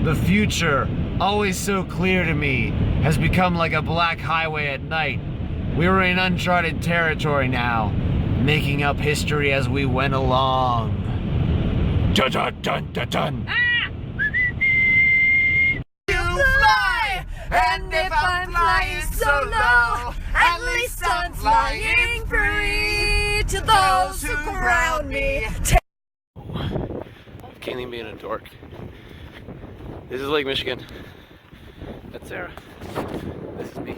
The future, always so clear to me, has become like a black highway at night. We were in uncharted territory now, making up history as we went along. Dun dun dun dun dun. You fly, and if I'm flying so low, at least I'm flying free to those who surround me. Kayleen being a dork. This is Lake Michigan. That's Sarah. This is me.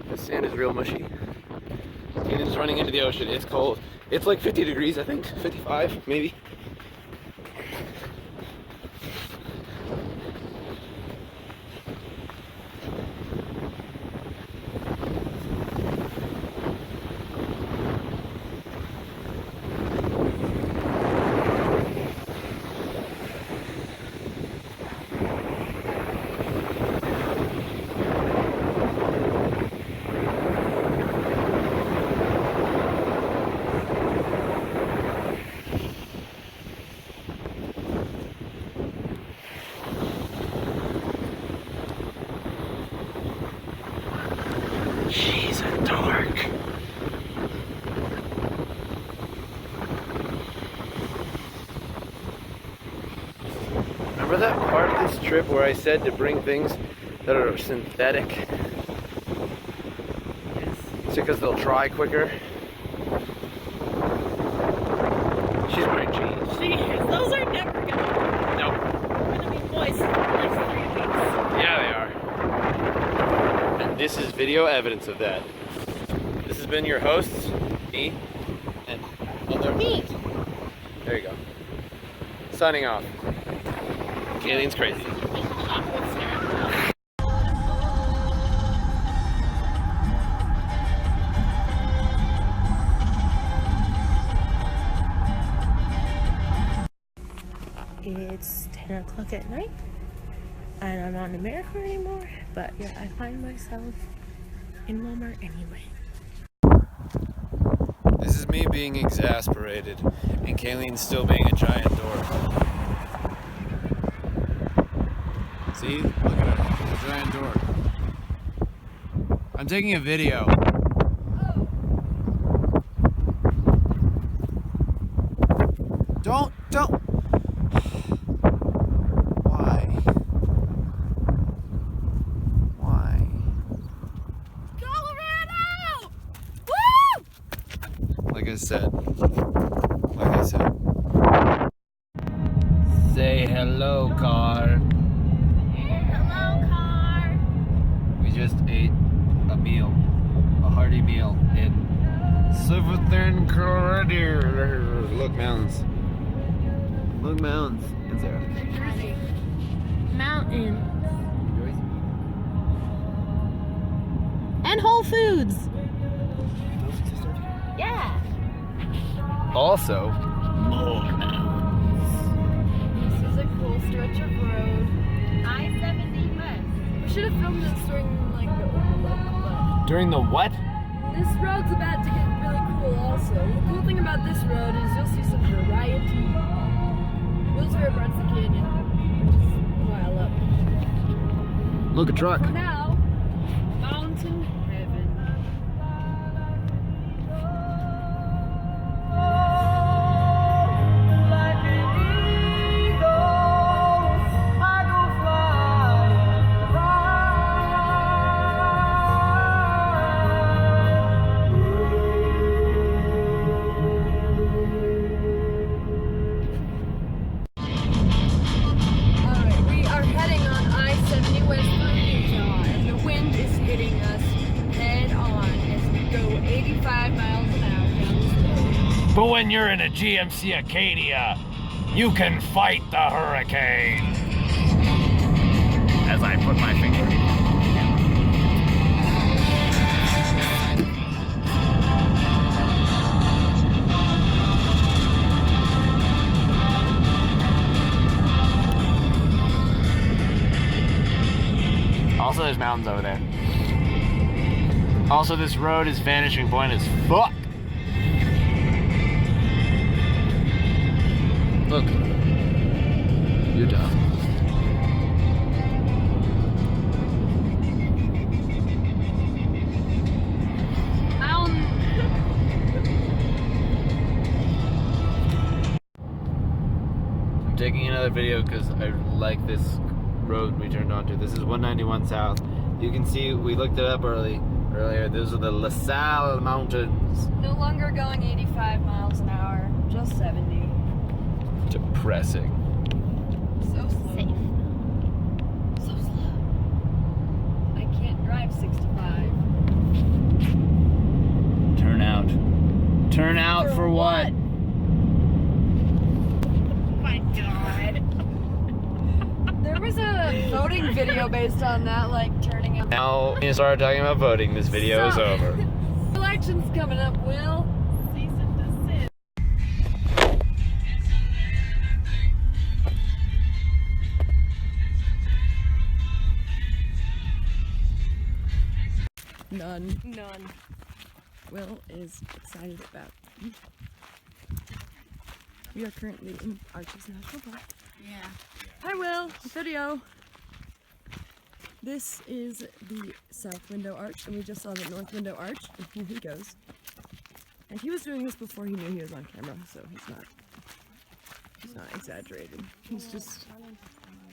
The sand is real mushy. Kayleen's running into the ocean. It's cold. It's like 50 degrees, I think. 55, maybe. She's a dork. Remember that part of this trip where I said to bring things that are synthetic? It's because they'll dry quicker. She's wearing jeans. She is. Those are never gonna. Nope. They're gonna be moist for like 3 weeks. Yeah, they are. And this is video evidence of that. This has been your hosts, me, and other. Me. There you go. Signing off. Kayleen's crazy. It's 10 o'clock at night, and I'm not in America anymore, but yeah, I find myself in Walmart anyway. This is me being exasperated, and Kayleen's still being a giant dork. See? Look at her. A giant dork. I'm taking a video. Don't. Why? Colorado! Woo! Like I said. Say hello, car. Hello, car. We just ate a meal, a hearty meal in Southern Colorado. Look, mountains. Look, mountains. And Sarah. Mountain. And Whole Foods. Yeah. Also, more mountains. This is a cool stretch of road. I-70 West. We should have filmed this during like the open During the what? This road's about to get really cool also. The cool thing about this road is you'll see some variety. Willsbury runs the canyon, which is a mile up. Look, a truck. For now, mountain heaven. Alright, we are heading on I-70 West through Utah, and the wind is hitting us head on as we go 85 miles an hour down this road. But when you're in a GMC Acadia, you can fight the hurricane. As I put my finger. Also, there's mountains over there. Also, this road is vanishing point as fuck. Look, Utah. I'm taking another video because I like this road we turned onto. This is 191 South. You can see we looked it up earlier. Those are the La Salle Mountains. No longer going 85 miles an hour, just 70. Depressing. So slow. Safe. So slow. I can't drive 65. Turn out. Turn out for what? My God. There was a voting video based on that, like turning out. Now we started talking about voting. This video is over. Election's coming up, Will. Cease and desist. None. Will is excited about. We are currently in Arches National Park. Yeah. Hi, Will. Video. This is the South Window Arch, and we just saw the North Window Arch, and here he goes. And he was doing this before he knew he was on camera, so he's not exaggerating. He's just,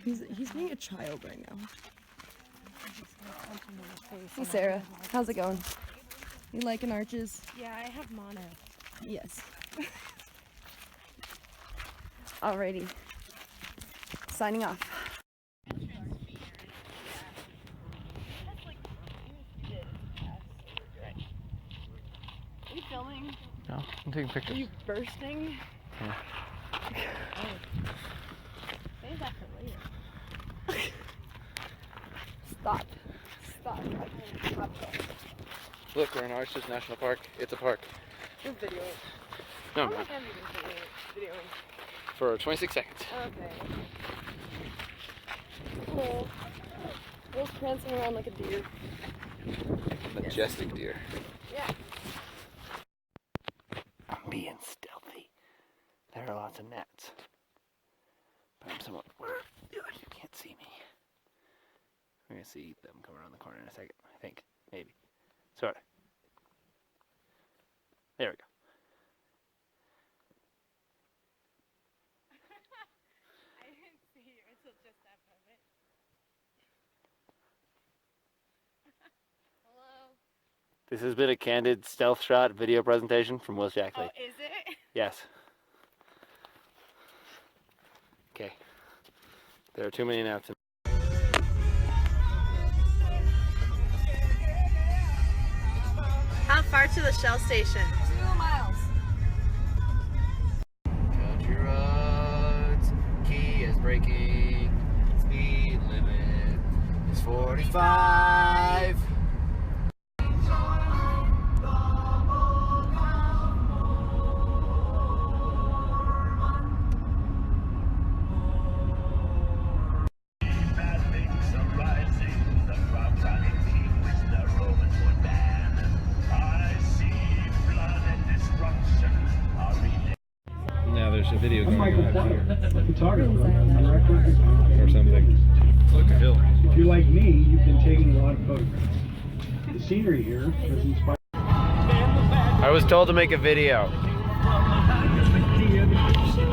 he's being a child right now. Hey, Sarah. How's it going? You liking Arches? Yeah, I have mono. Yes. Alrighty. Signing off. Are you filming? No, I'm taking pictures. Are you bursting? Yeah. Save that for later. Stop. Look, we're in Arches National Park. It's a park. You're videoing. No, How I'm long not. have you been videoing? For 26 seconds. Okay. Cool. Will's prancing around like a deer. Majestic deer. Yeah. I'm being stealthy. There are lots of gnats. But I'm somewhat worried. You can't see me. We're gonna see them come around the corner in a second, I think. Maybe. Sort of. There we go. I didn't see you until just that moment. Hello? This has been a candid stealth shot video presentation from Will Shackley. Oh, is it? Yes. Okay. There are too many gnats. How far to the Shell station? 2 miles. Country roads, key is braking, speed limit is 45. Now there's a video going on here. Photographer on record. Or something. Look, a hill. If you're like me, you've been taking a lot of photographs. The scenery here was inspired. I was told to make a video. I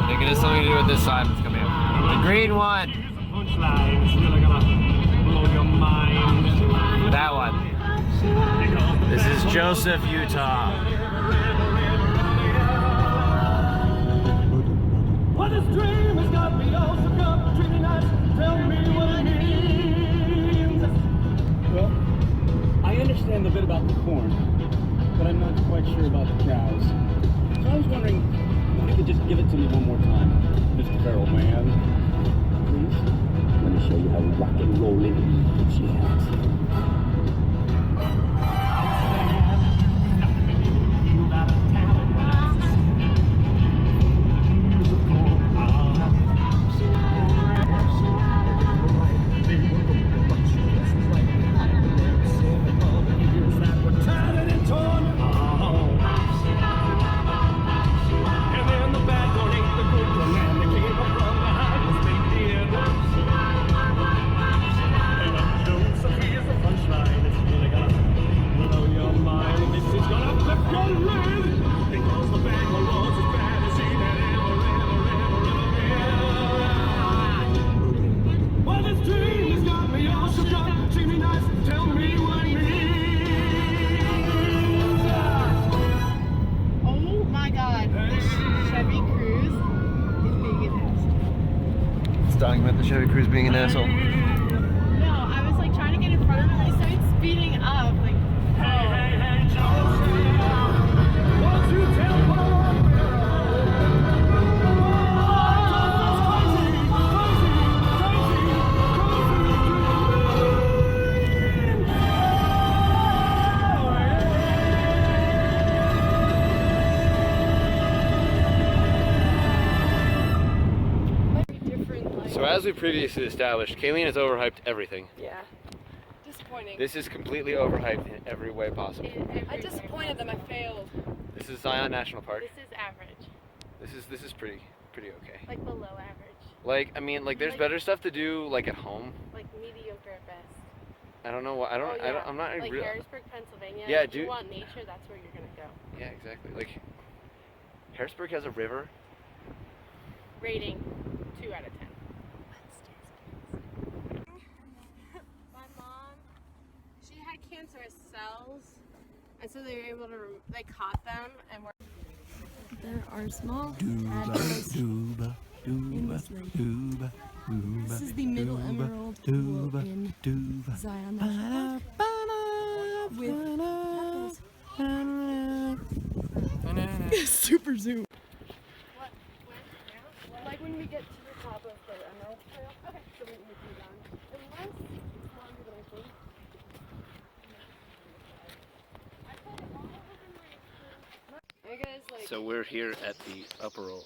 think it has something to do with this sign that's coming up. The green one. That one. This is Joseph, Utah. What this dream has got me all shook up, treating us, tell me what it means. Well, I understand a bit about the corn, but I'm not quite sure about the cows. So I was wondering if you could just give it to me one more time, Mr. Feral Man. Please? Let me show you how rock and rolling she has. The Chevy Cruze being an asshole. No, I was like trying to get in front of him and I started speeding up. Like, Won't you tell So as we previously established, Kayleen has overhyped everything. Yeah. Disappointing. This is completely overhyped in every way possible. I disappointed them. I failed. This is Zion National Park. this is average. This is pretty okay. Like below average. Like, I mean, like there's better stuff to do like at home. Like mediocre at best. I don't know what I don't I'm not like real. Harrisburg, Pennsylvania. Yeah, if you want nature, that's where you're gonna go. Yeah, exactly. Like Harrisburg has a river. Rating 2 out of 10. My mom, she had cancerous cells, and so they were able to, they caught them and were. There are small tadpoles in this lake. This is the Middle Emerald pool in Zion National Park with tadpoles. Super zoom. What? When? Like when we get to the top of the Emerald Trail. Okay. So we can go down. Unless it's longer than I think. Hey guys, like. So we're here at the upper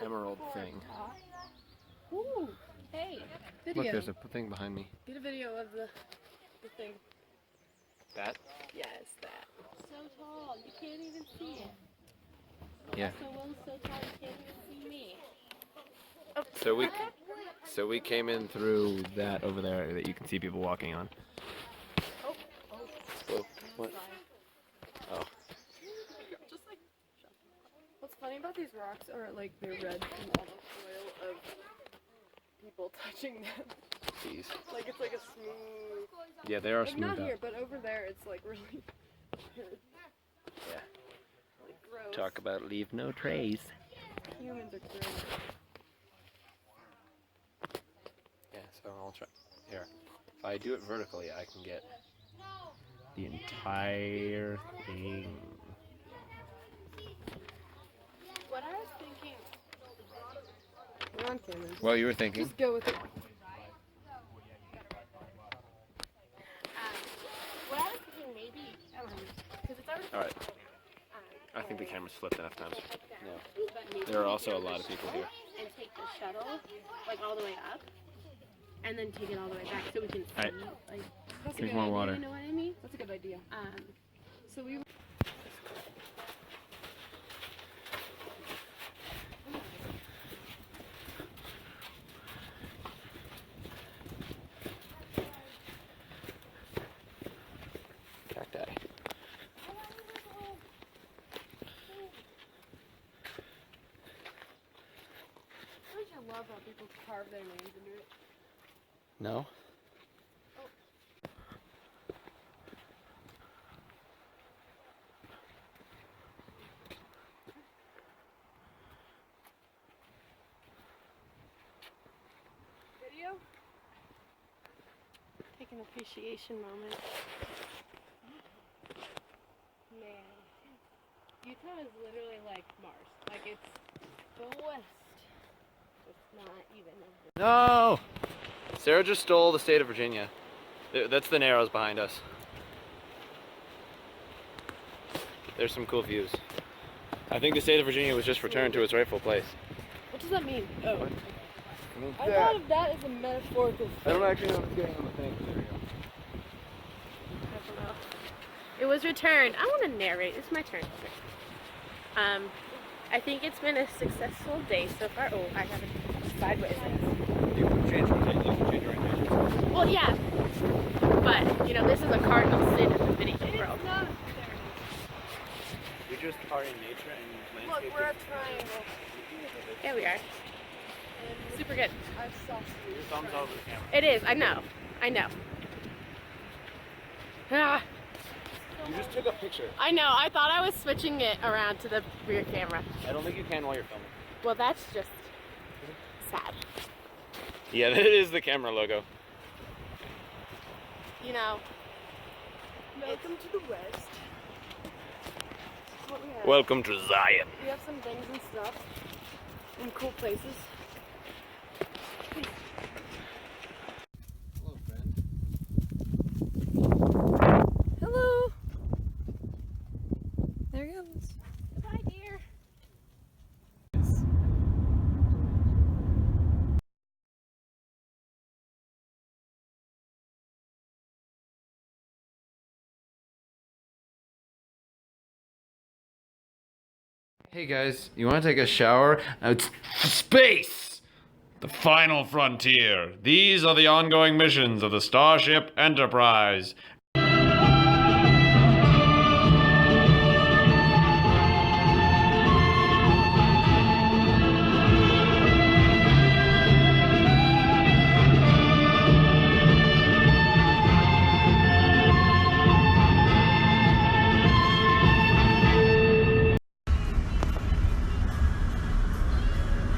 Emerald thing. Ooh. Hey. Video. Look, there's a thing behind me. Get a video of the thing. That? Yes, that. So tall, you can't even see it. Yeah. So Will's so tall, you can't even see me. So we came in through that over there that you can see people walking on. Whoa, what? Oh. Just like. What's funny about these rocks are like they're red from all the oil of people touching them. Jeez. Like it's like a smooth. Yeah, they are Like smooth not out. here, but over there it's like really. Yeah. Like gross. Talk about leave no trace. Humans are gross. Yeah, so I'll try. Here. If I do it vertically, I can get the entire thing. What I was thinking. We're on camera. Well, you were thinking. Just go with it. What I was thinking maybe, because it's already. All right. I think the camera's flipped enough times. But maybe There are also a lot of people here. and take the shuttle like all the way up, and then take it all the way back so we can see. Alright. Like, That's a Drink good more idea. water. you know what I mean? That's a good idea. So we. Cacti. Don't you love how people carve their names into it? No? Video? Take an appreciation moment. Man, Utah is literally like Mars. Like it's the west. It's not even. No! Sarah just stole the state of Virginia. That's the Narrows behind us. There's some cool views. I think the state of Virginia was just returned to its rightful place. What does that mean? Oh. What? I thought of that as a metaphorical I don't actually know what's getting on the thing. There we go. I don't know. It was returned. I want to narrate. It's my turn. I think it's been a successful day so far. Oh, I have it sideways. You can change it right there. Well, yeah. But, you know, this is a cardinal sin in the video world. We just are in nature and landscape. Look, we're at triangle. Yeah, we are. Super good. I saw Thumbs over the camera. It is. I know. I know. Ah, You just took a picture. I know. I thought I was switching it around to the rear camera. I don't think you can while you're filming. Well, that's just sad. Yeah, that is the camera logo. You know. Welcome to the West. This is what we have. Welcome to Zion. We have some things and stuff in cool places. Hello, friend. Hello. There he goes. Bye, dear. Hey guys, you want to take a shower? It's space! The final frontier. These are the ongoing missions of the Starship Enterprise.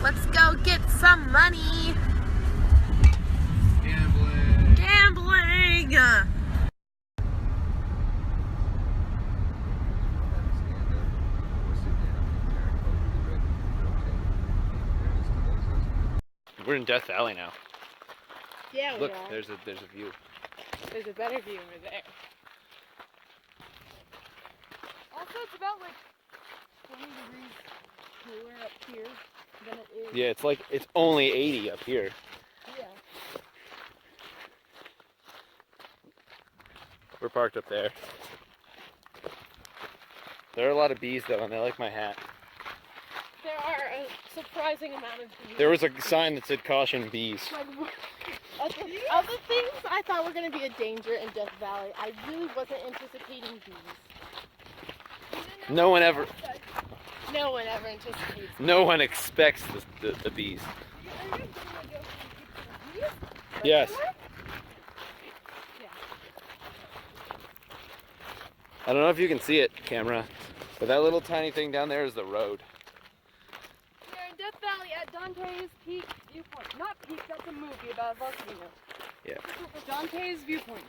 Let's go get some money. Gambling. Gambling. We're in Death Valley now. Yeah, Look, we are. there's a view. There's a better view over there. Also, it's about like 20 degrees cooler up here than it is. Yeah, it's only 80 up here. Yeah. We're parked up there. There are a lot of bees though, and they like my hat. There are a surprising amount of bees. There was a sign that said caution bees. Other things I thought were going to be a danger in Death Valley, I really wasn't anticipating bees. No one ever Anticipates. No one expects the bees. Yes. I don't know if you can see it, camera, but that little tiny thing down there is the road. We're in Death Valley at Dante's Peak Viewpoint. Not Peak, that's a movie about a volcano. Yeah. Dante's Viewpoint.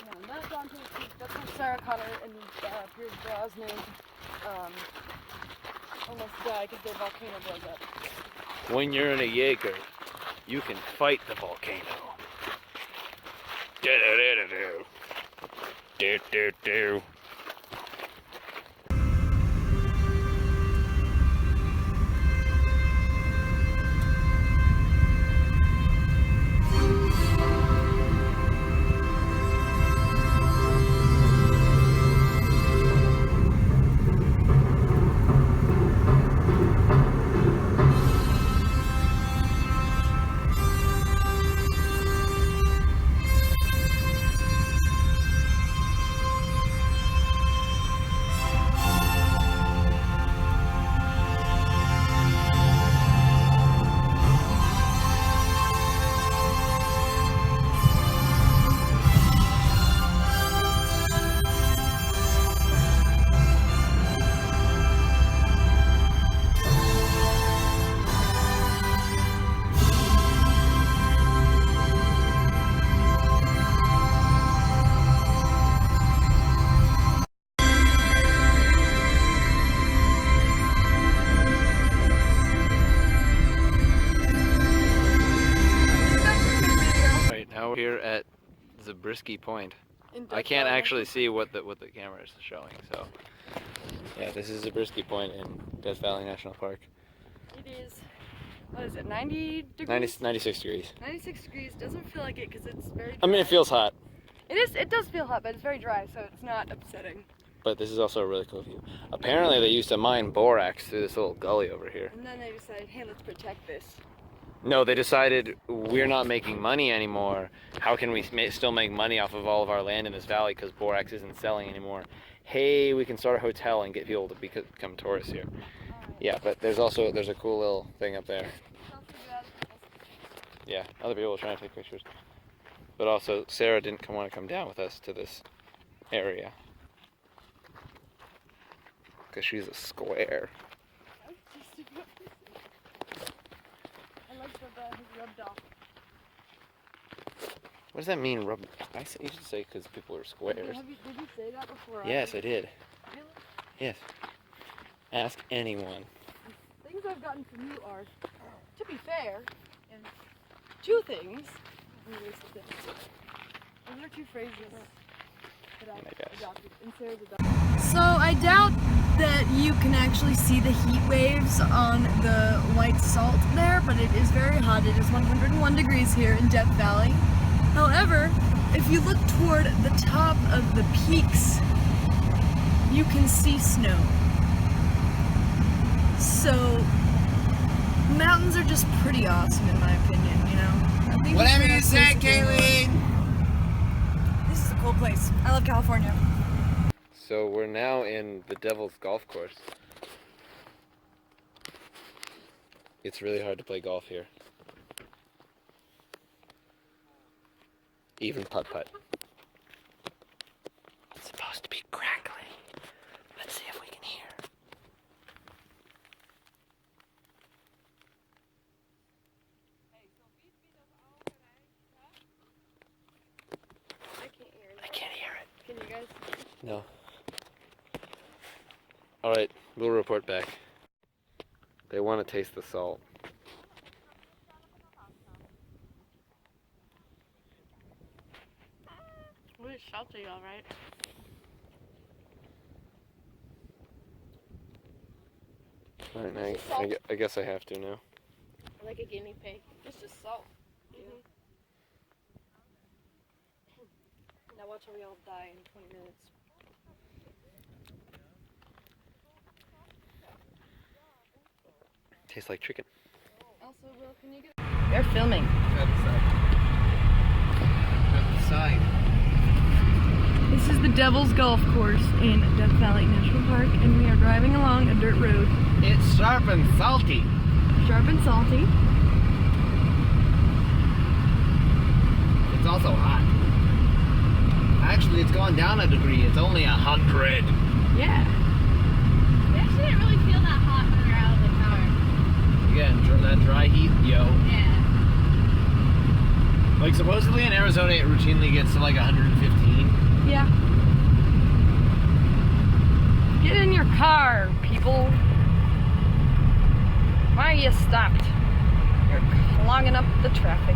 No, not Dante's Peak. That's where Sarah Connor and Pierce Brosnan almost died because their volcano blows up. When you're in a Jaeger, you can fight the volcano. Do-do-do-do-do. Do-do-do. Now we're here at Zabriskie Point. I can't actually see what the camera is showing, so yeah, this is Zabriskie Point in Death Valley National Park. It is, what is it, 90 degrees? 96 degrees. 96 degrees. Doesn't feel like it because it's very dry. I mean, it feels hot, It does feel hot, but it's very dry, so it's not upsetting. but this is also a really cool view. Apparently they used to mine borax through this little gully over here. And then they decided, hey, let's protect this. No, they decided we're not making money anymore. How can we still make money off of all of our land in this valley because borax isn't selling anymore? Hey, we can start a hotel and get people to become tourists here. Yeah, but there's a cool little thing up there. Yeah, other people are trying to take pictures. But also, Sarah didn't want to come down with us to this area because she's a square. rubbed off. What does that mean, rub? I say, you should say because people are squares. Did you say that before? Yes, I did. Really? Yes. Ask anyone. Things I've gotten from you are, to be fair, two things. Those are two phrases that I guess. I adopted. And Sarah's adopted. So I doubt that you can actually see the heat waves on the white salt there, but it is very hot. It is 101 degrees here in Death Valley. However, if you look toward the top of the peaks, you can see snow. So, mountains are just pretty awesome in my opinion, you know? I think Whatever it's you the say, best place to do it. Kayleen. This is a cool place. I love California. So we're now in the Devil's Golf Course. It's really hard to play golf here. Even putt-putt. It's supposed to be crackling. Let's see if we can hear. I can't hear it. Can you guys? No. Alright, we'll report back. They want to taste the salt. Well, it's salty, alright. Alright, I guess I have to now. Like a guinea pig. It's just salt. Now watch how we all die in 20 minutes. Tastes like chicken. Also, Will, can you get... They're filming. This is the Devil's Golf Course in Death Valley National Park, and we are driving along a dirt road. It's sharp and salty. Sharp and salty. It's also hot. Actually, it's gone down a degree. It's only 100. Yeah. We actually didn't really feel that hot when we were out of the car. Again, that dry heat, yo. Yeah. Like, supposedly in Arizona, it routinely gets to like 115. Yeah. Get in your car, people. Why are you stopped? You're clogging up the traffic.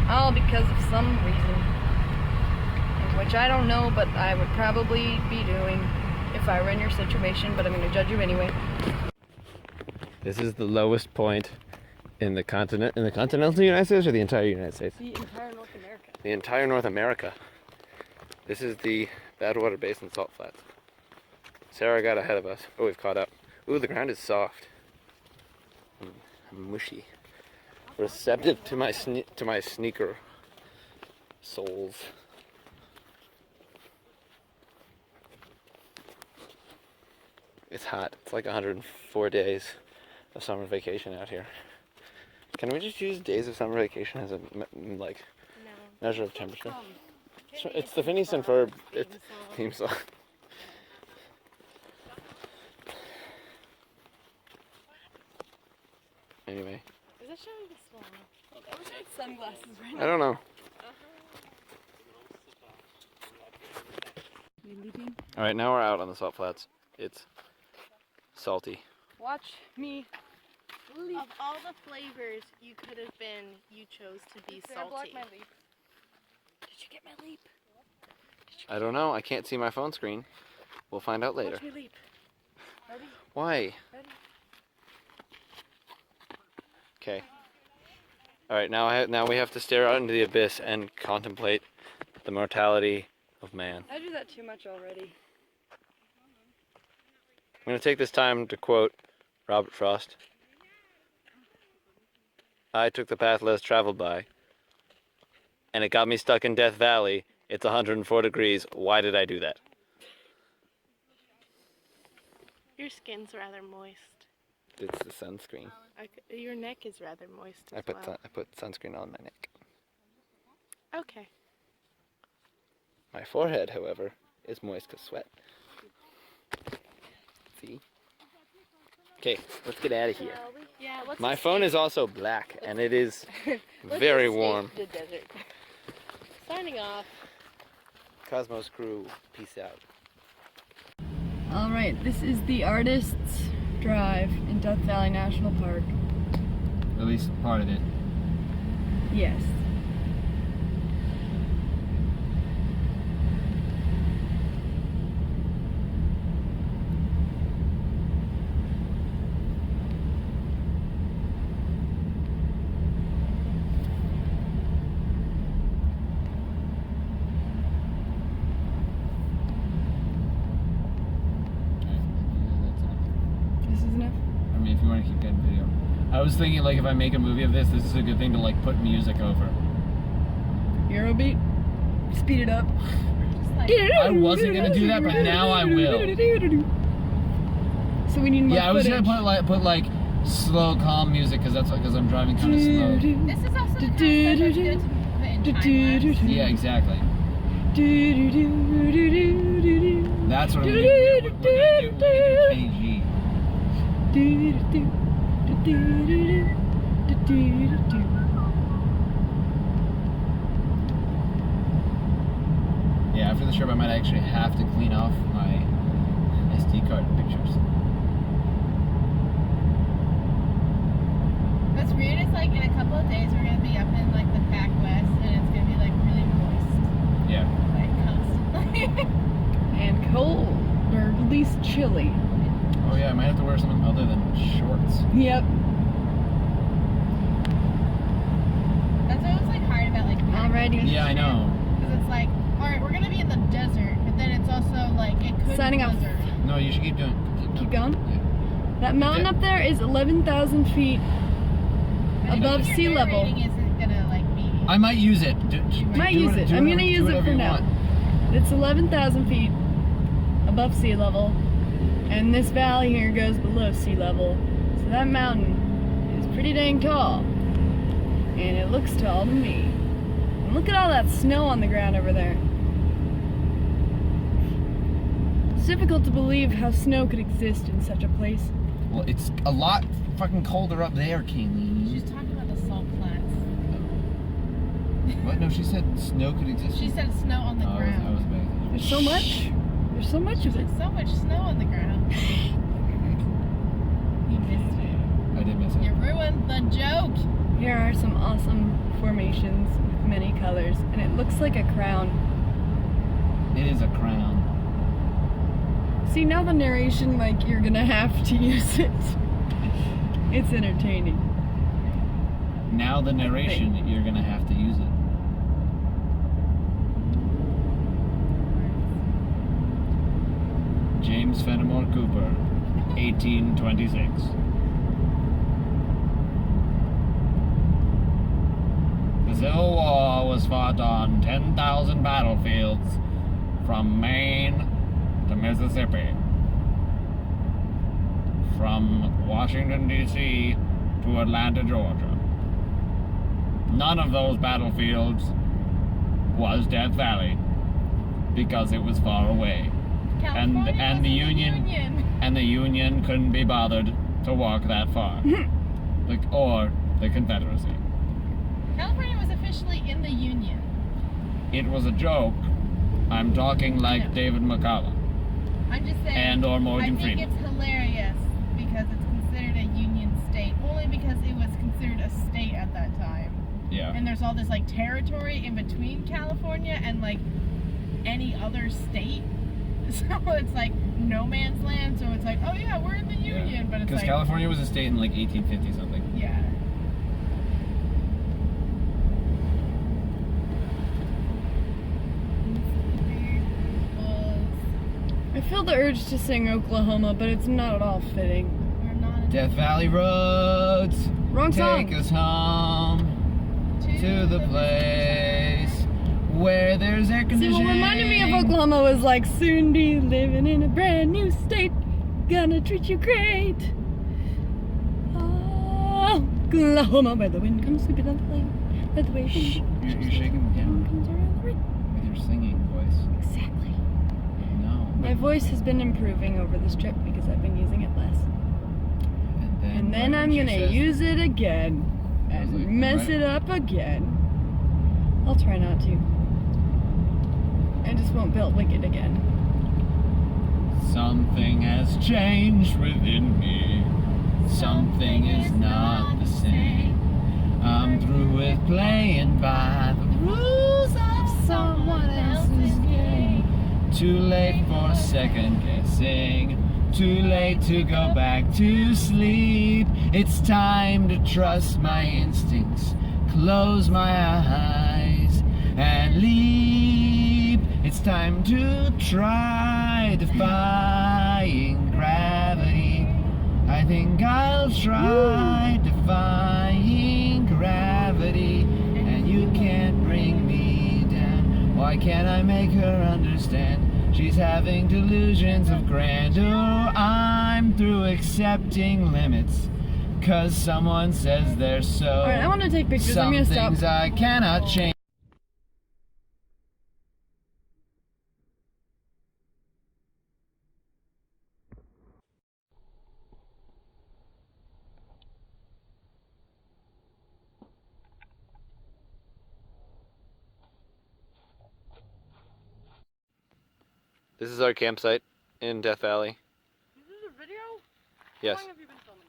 All because of some reason. Which I don't know, but I would probably be doing if I were in your situation, but I'm going to judge you anyway. This is the lowest point in the continental United States or the entire United States? The entire North America. The entire North America. This is the Badwater Basin Salt Flats. Sarah got ahead of us. Oh, we've caught up. Ooh, the ground is soft. And mushy. Receptive to my sneaker soles. It's hot. It's like 104 days of summer vacation out here. Can we just use days of summer vacation as a measure of temperature? It's the Phineas and Ferb theme song. Anyway. Is that showing the small? I wish I had sunglasses right I don't know. You leaving? Alright, now we're out on the salt flats. It's salty. Watch me leap. Of all the flavors you could have been, you chose to be Did I block salty. my leap? Did you get my leap? I don't know. I can't see my phone screen. We'll find out later. Watch me leap. Ready? Why? Ready? Okay. Alright, now we have to stare out into the abyss and contemplate the mortality of man. I do that too much already. I'm going to take this time to quote Robert Frost. I took the path less traveled by, and it got me stuck in Death Valley. It's 104 degrees. Why did I do that? Your skin's rather moist. It's the sunscreen. Your neck is rather moist as I put well. I put sunscreen on my neck. Okay. My forehead, however, is moist because sweat. See? Okay, let's get out of here. Yeah, let's My phone is also black, and it is very warm. The desert. Signing off. Cosmos crew, peace out. All right, this is the Artists Drive in Death Valley National Park. At least part of it. Yes. This is enough. I mean, if you want to keep getting video. I was thinking, like, if I make a movie of this, this is a good thing to, like, put music over. Eurobeat. Speed it up. I wasn't gonna do that, but now I will. So we need more Yeah, I was footage. gonna put like slow, calm music because I'm driving kind of slow. This is also the kind of stuff that's good to put in time-lapse. Yeah, exactly. That's what I'm gonna do. We're gonna do KG. Yeah, after the trip, I might actually have to clean off my SD card pictures. What's weird is like in a couple of days we're gonna be up in like the Pac West and it's gonna be like really moist, Yeah. like constantly. And cold, or at least chilly. Oh yeah, I might have to wear something other than shorts. Yep. That's what was like hard about like Alrighty. Yeah, I know. because it's like, all right, we're gonna be in the desert, but then it's also like it could Signing off. blizzard. No, you should keep doing. Keep going? Yeah. That mountain up there is 11,000 feet But above your sea level. narrating isn't gonna like be. I might use it. Might use it. I'm gonna use it for now. It's 11,000 feet above sea level, and this valley here goes below sea level. So that mountain is pretty dang tall, and it looks tall to me. And look at all that snow on the ground over there. It's difficult to believe how snow could exist in such a place. Well, it's a lot fucking colder up there, Kayleen. She's talking about the salt flats. What? No, she said snow could exist. She said snow on the Oh, ground. I was bad. There's so much. There's so much of it. So much snow on the ground. You missed it. I did miss You it. ruined the joke. Here are some awesome formations with many colors, and it looks like a crown. It is a crown. See, now the narration, like, you're gonna have to use it. It's entertaining. Now the narration, you're gonna have to use it. James Fenimore Cooper, 1826. The Civil War was fought on 10,000 battlefields from Maine to Mississippi, from Washington, D.C. to Atlanta, Georgia. None of those battlefields was Death Valley because it was far away. California and was the in Union- And the Union couldn't be bothered to walk that far. Or the Confederacy. California was officially in the Union. It was a joke. I'm talking like know. David McCullough. I'm just saying. And or Morgan I think Freeman. it's hilarious because it's considered a Union state, only because it was considered a state at that time. Yeah. And there's all this like territory in between California and like any other state. So it's like no man's land. So it's like, oh yeah, we're in the Union, but it's Because like California was a state in like 1850 something. yeah. I feel the urge to sing Oklahoma, but it's not at all fitting. We're not Death Valley roads, Wrong take song. us home to the place where there's air See, conditioning. what reminded me of Oklahoma was like, soon be living in a brand new state, gonna treat you great. Oh, Oklahoma, where the wind comes sweeping on the plain, where the wave Shh, you're shaking the camera comes around the ring. with your singing voice. Exactly. No. My voice has been improving over this trip because I've been using it less. And then I'm gonna use it again and mess it up again. I'll try not to. I just won't build Wicked again. Something has changed within me. Something is not the same. I'm through with playing by the rules of someone else's game. Too late for second guessing. Too late to go back to sleep. It's time to trust my instincts. Close my eyes and leap. It's time to try defying gravity. I think I'll try defying gravity. And you can't bring me down. Why can't I make her understand? She's having delusions of grandeur. I'm through accepting limits, 'cause someone says they're so. Alright, I want to take pictures. I'm Some gonna stop. things I cannot change. This is our campsite in Death Valley. Is this a video? Yes. How long have you been filming?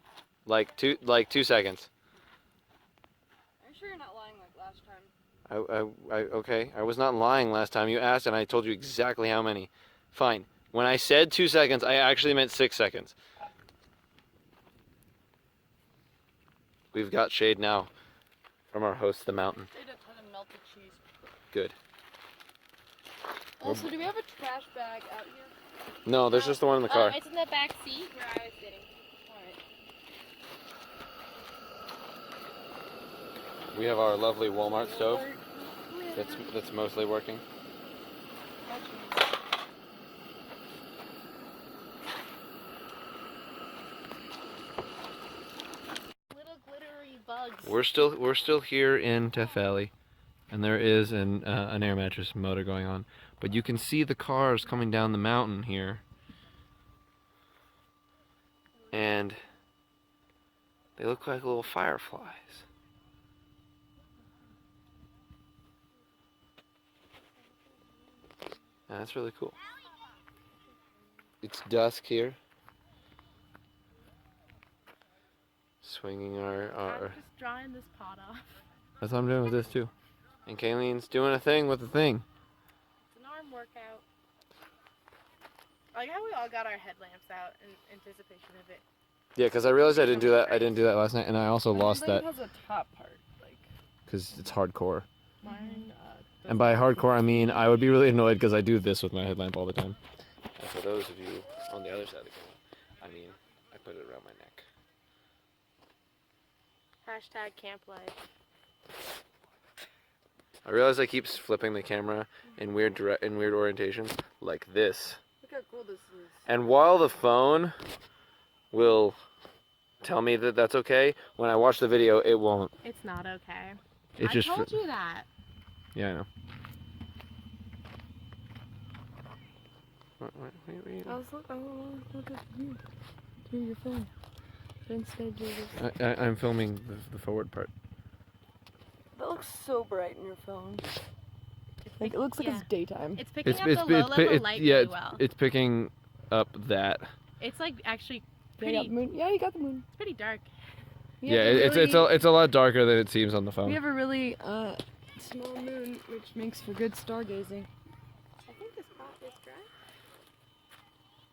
Like 2 seconds. Are you sure you're not lying like last time? Okay. I was not lying last time. You asked and I told you exactly how many. Fine. When I said 2 seconds, I actually meant 6 seconds. We've got shade now from our host, the mountain. Ate a ton of melted cheese. Good. Also, do we have a trash bag out here? No, there's just the one in the car. It's in the back seat where I was sitting. Alright. We have our lovely Walmart stove that's mostly working. Little glittery bugs. We're still here in Death Valley, and there is an air mattress motor going on, but you can see the cars coming down the mountain here, and they look like little fireflies. And that's really cool. It's dusk here. Swinging our I'm just drying this pot off. That's what I'm doing with this too. And Kayleen's doing a thing with the thing. It's an arm workout. I like how we all got our headlamps out in anticipation of it. Yeah, because I realized I didn't do that. I didn't do that last night, and I also lost that It has a top part, like because it's hardcore. mine. And by hardcore, I mean I would be really annoyed because I do this with my headlamp all the time. And for those of you on the other side of the camera, I mean I put it around my neck. Hashtag camp life. I realize I keep flipping the camera in weird orientations like this. Look how cool this is. And while the phone will tell me that that's okay, when I watch the video, it won't. It's not okay. It just I told you that. Yeah, I know. Wait. I was look at you. Do your phone. Instead, do this. I'm filming the forward part. That looks so bright in your phone. Like it looks like it's daytime. It's picking up the low level light really well. It's picking up that. It's like actually Yeah, you got pretty. the moon. Yeah, you got the moon. It's pretty dark. We Yeah, have a it's a lot darker than it seems on the We phone. have a really small moon, which makes for good stargazing. I think this pot is dry.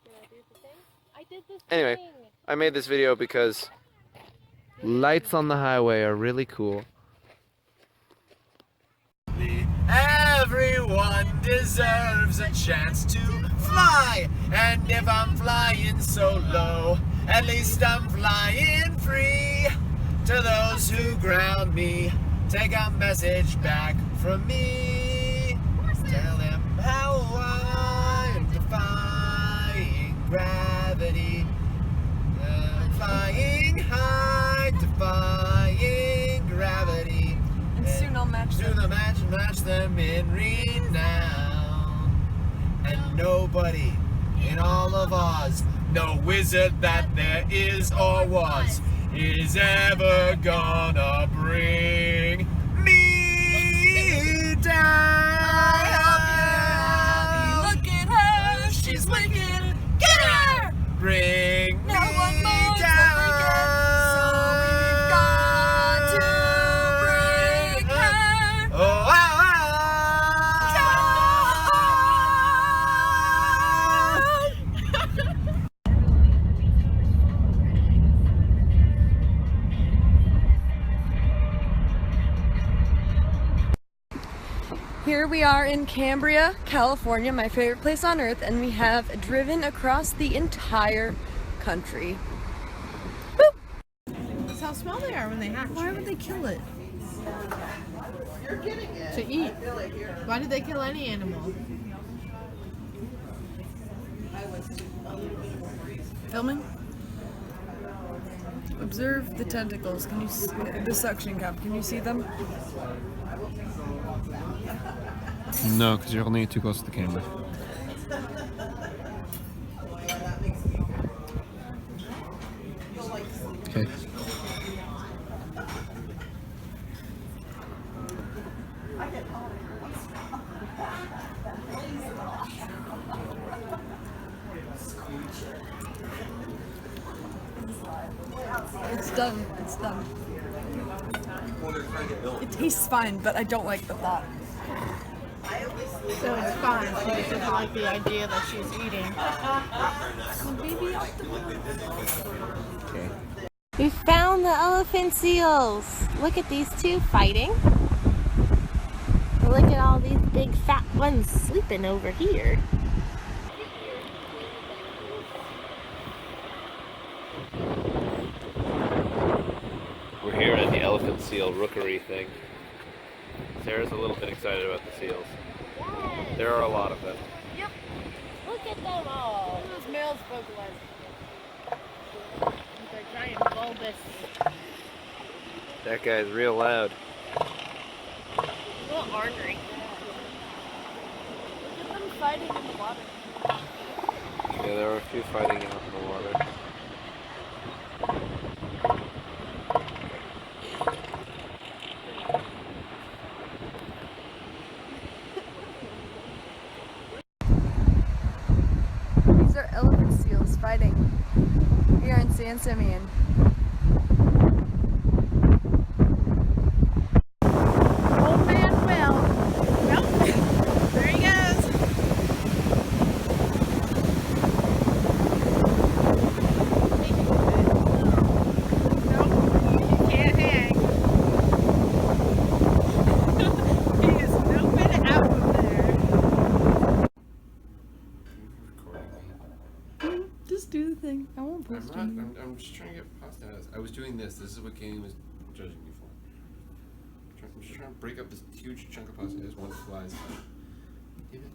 Did I do the thing? I did this Anyway. thing. I made this video because lights on the highway are really cool. Everyone deserves a chance to fly, and if I'm flying so low, at least I'm flying free. To those who ground me, take a message back from me. Tell them how I'm defying gravity, flying high, defying gravity. And soon I'll match Do them. the match them in renown. And nobody in all of Oz, no wizard that there is or was, is ever gonna bring me down. Look at her, she's wicked. Get her! Bring No me one moves the down. wicked, so we've got to break her. Oh, ah, Here we are in Cambria, California, my favorite place on earth, and we have driven across the entire country. That's how small they are when they hatch. Why would they kill it? To eat. Why did they kill any animal? Filming? Observe the tentacles. Can you see the suction cup? Can you see them? No, because you're holding it too close to the camera. Okay. It's done. It's done. It tastes fine, but I don't like the thought. So it's fine. She just doesn't like the idea that she's eating. We found the elephant seals. Look at these two fighting. Look at all these big fat ones sleeping over here. We're here at the elephant seal rookery thing. Sarah's a little bit excited about the seals. There are a lot of them. Look at them all. Those males vocalize. With their giant bulbous, That guy's real loud. A little ornery. Look at them fighting in the water. Yeah, there are a few fighting out in the water. These are elephant seals fighting here in San Simeon. old man Will. Nope. There he goes. Nope. He can't hang. He is noping out of there. Just do the thing. I won't post it. I'm just trying to get past that. I was doing this. This is what Katie was judging me for. I'm just trying to break up this huge chunk of pasta as one flies. Damn it.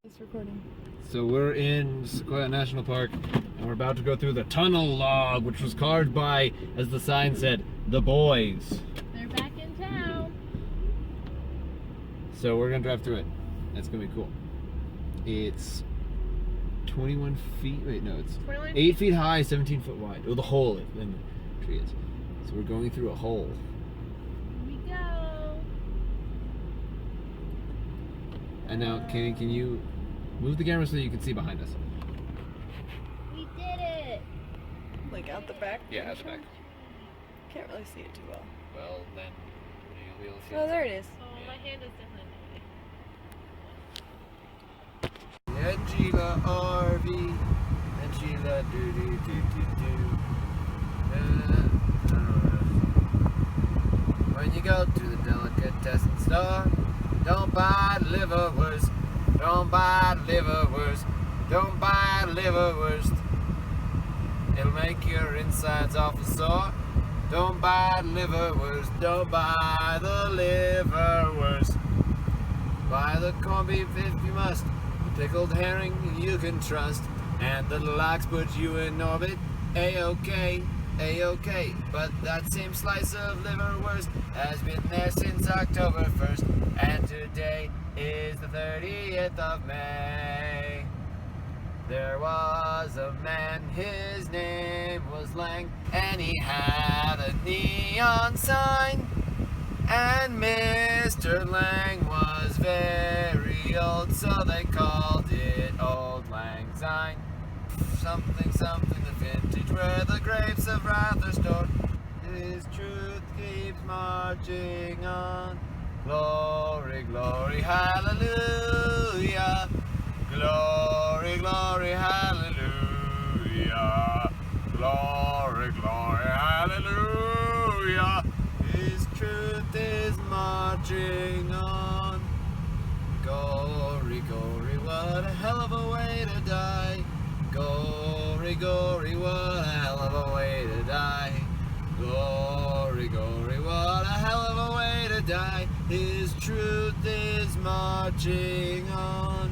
It's recording. So we're in Sequoia National Park, and we're about to go through the tunnel log, which was carved by, as the sign said, the boys. They're back in town. So we're gonna drive through it. That's gonna be cool. It's 21 feet. Wait, no, it's 29 8 feet high, 17 foot wide. Oh, the hole in the tree is. So we're going through a hole. Here we go. And now, Kenny, can you move the camera so you can see behind us? We did it. Like out the back? Yeah, at the back. Can't really see it too well. Well, then you'll be able to see Oh, there it is. Oh, my hand is definitely Angela RV, and Sheila do do do do do. When you go to the delicatessen store, don't buy liverwurst, don't buy liverwurst, don't buy liverwurst. It'll make your insides awful sore. Don't buy liverwurst, don't buy the liverwurst. Buy the corned beef if you must. Pickled herring you can trust, and the lox put you in orbit. A-OK, A-OK. But that same slice of liverwurst has been there since October 1st, and today is the 30th of May. There was a man, his name was Lang, and he had a neon sign. And Mr. Lang was very old, so they called it Old Lang Syne. Something, something, the vintage where the grapes of wrath are stored. His truth keeps marching on. Glory, glory, hallelujah. Glory, glory, hallelujah. Glory, glory, hallelujah. His truth is marching on. Gory, gory, what a hell of a way to die. Gory, gory, what a hell of a way to die. Gory, gory, what a hell of a way to die. His truth is marching on.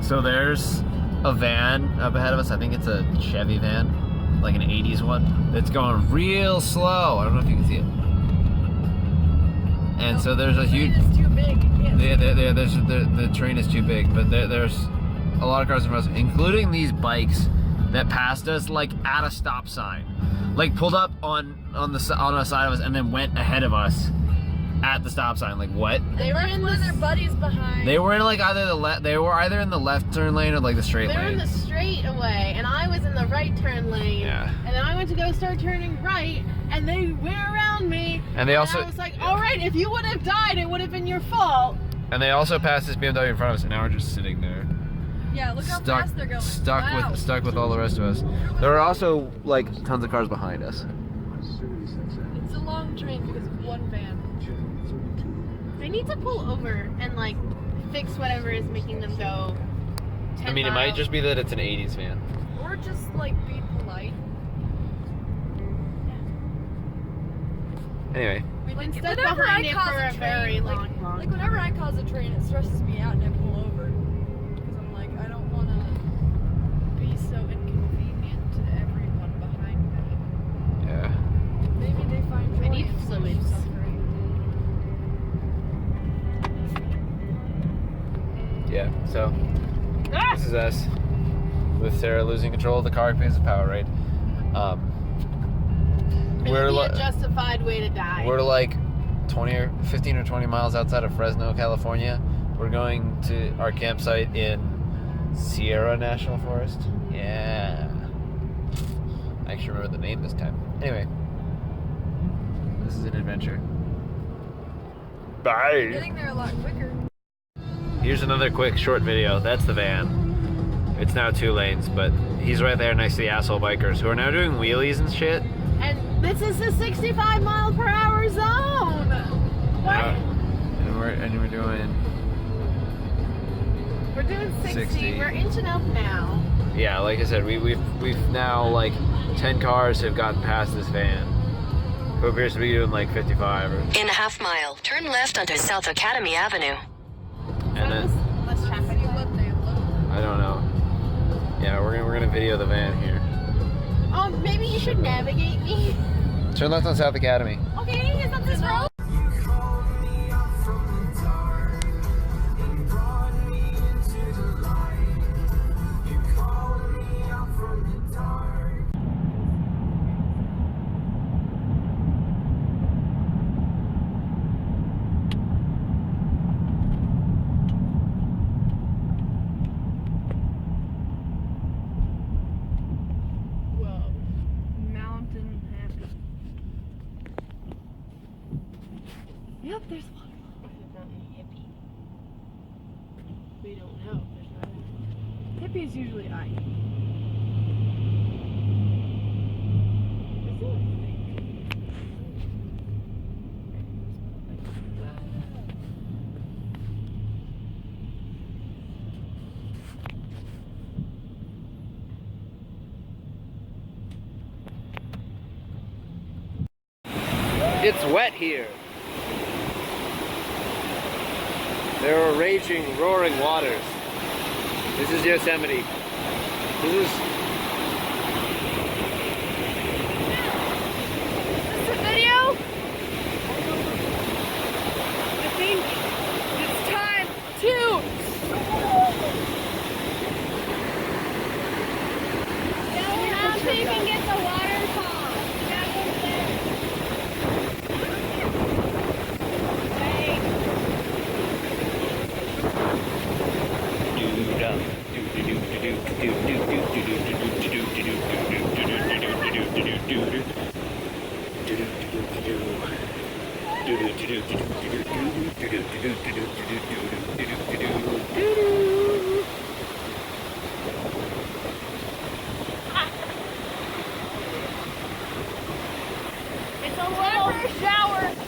So there's a van up ahead of us. I think it's a Chevy van, like an 80s one, that's going real slow. I don't know if you can see it. And so there's a huge... It's too big. The train is too big, but there's a lot of cars in front of us, including these bikes that passed us like at a stop sign. Like pulled up on the side of us and then went ahead of us at the stop sign. Like what? They were in one of their buddies behind. They were in like they were either in the left turn lane or like the straight They were lane. in the straight away, and I was in the right turn lane. Yeah. And then I went to go start turning right, and they went around me. And they also- I was like, all right, if you would have died, it would have been your fault. And they also passed this BMW in front of us, and now we're just sitting there. Yeah, look how fast they're going. Wow. Stuck with all the rest of us. There are also like tons of cars behind us. It's a long train because of one van. They need to pull over and like fix whatever is making them go 10 I mean, it miles. might just be that it's an 80s van. Or just like be polite. Anyway, We've been stuck Whenever behind I it cause for a a train, very like long whenever I cause a train, it stresses me out and I pull over. Because I'm like, I don't want to be so inconvenient to everyone behind me. yeah. Maybe they find joy I need in fluids. suffering. Yeah, so this is us with Sarah losing control of the car because of power, right? We're a justified way to die. We're like 15 or 20 miles outside of Fresno, California. We're going to our campsite in Sierra National Forest. Yeah. I actually remember the name this time. Anyway, this is an adventure. Bye. Getting there a lot quicker. Here's another quick short video. That's the van. It's now 2 lanes, but he's right there next to the asshole bikers who are now doing wheelies and shit. And this is a 65 mile per hour zone. What? And we're doing... We're doing 60. 60. We're inching up now. Yeah, like I said, we've now like 10 cars have gotten past this van, who appears to be doing like 55 or... In a half mile, turn left onto South Academy Avenue. And then Less traffic. I don't know. Yeah, we're gonna video the van here. Maybe you should navigate me. Turn left on South Academy. Okay, is that this road? Whoa. Mountain happy. Yep, there's one. We don't know. Hippie is usually I. It's wet here. There are raging, roaring waters. This is Yosemite. This is... Is this a video? I think it's time to... Now so you can get the waterfall. That was there.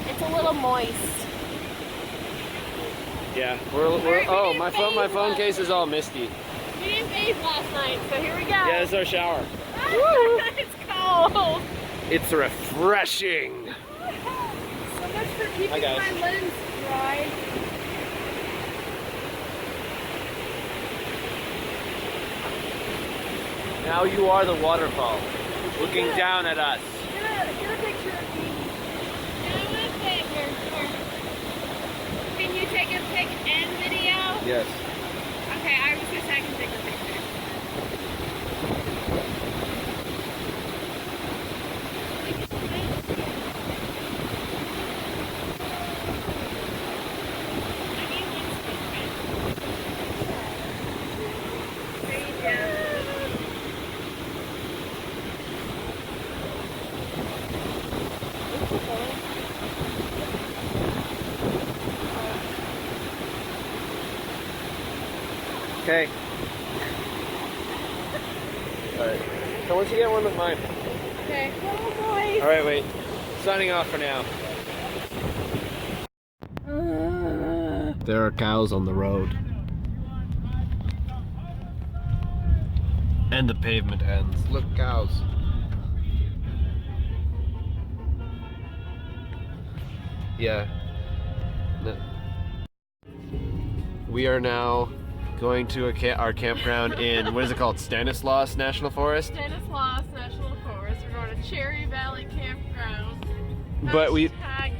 It's a little moist. Yeah, my phone case is all misty. We didn't bathe last night, so here we go. Yeah, it's our shower. It's cold. It's refreshing. So much for keeping Hi, guys. my lens dry. Now you are the waterfall, looking down at us. Get a picture of me. Can you take a pic and video? Yes. Okay, I was gonna say I can take a picture. Okay. Alright. So once you get one with mine. Okay. Oh boy. Alright, wait. Signing off for now. There are cows on the road. And the pavement ends. Look, cows. Yeah. We are now going to our campground in, what is it called? Stanislaus National Forest? Stanislaus National Forest. We're going to Cherry Valley Campground. But we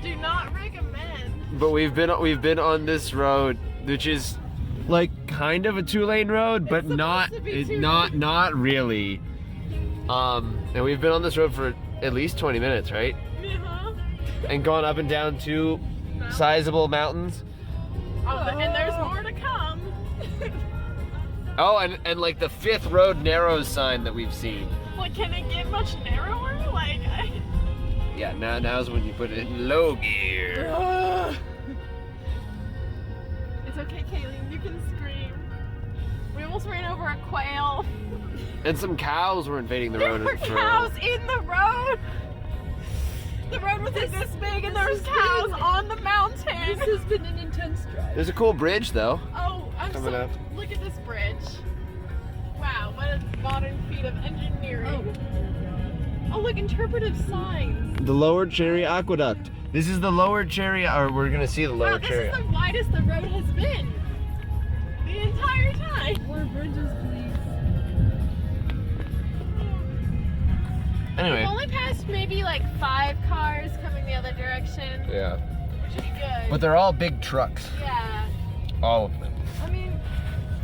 do not recommend. But we've been on this road, which is like kind of a 2-lane road, but not really. And we've been on this road for at least 20 minutes, right? And gone up and down 2 sizable mountains. Oh, and there's more to come. Oh, and like the 5th road narrows sign that we've seen. What, can it get much narrower? Like, Yeah, now's when you put it in low gear. It's okay, Kayleen, you can scream. We almost ran over a quail. And some cows were invading the road. There were cows in the road. The road was like this big and there was cows on the mountain. This has been an intense drive. There's a cool bridge though. Oh, I'm coming up. Look at this bridge. Wow, what a modern feat of engineering. Oh, look, interpretive signs. The Lower Cherry Aqueduct. This is the Lower Cherry, or we're gonna see the Lower Cherry. This is the widest the road has been. The entire time. More bridges, please. Anyway. We've only passed maybe like 5 cars coming the other direction. Yeah. Which is good. But they're all big trucks. Yeah. All of them. I mean,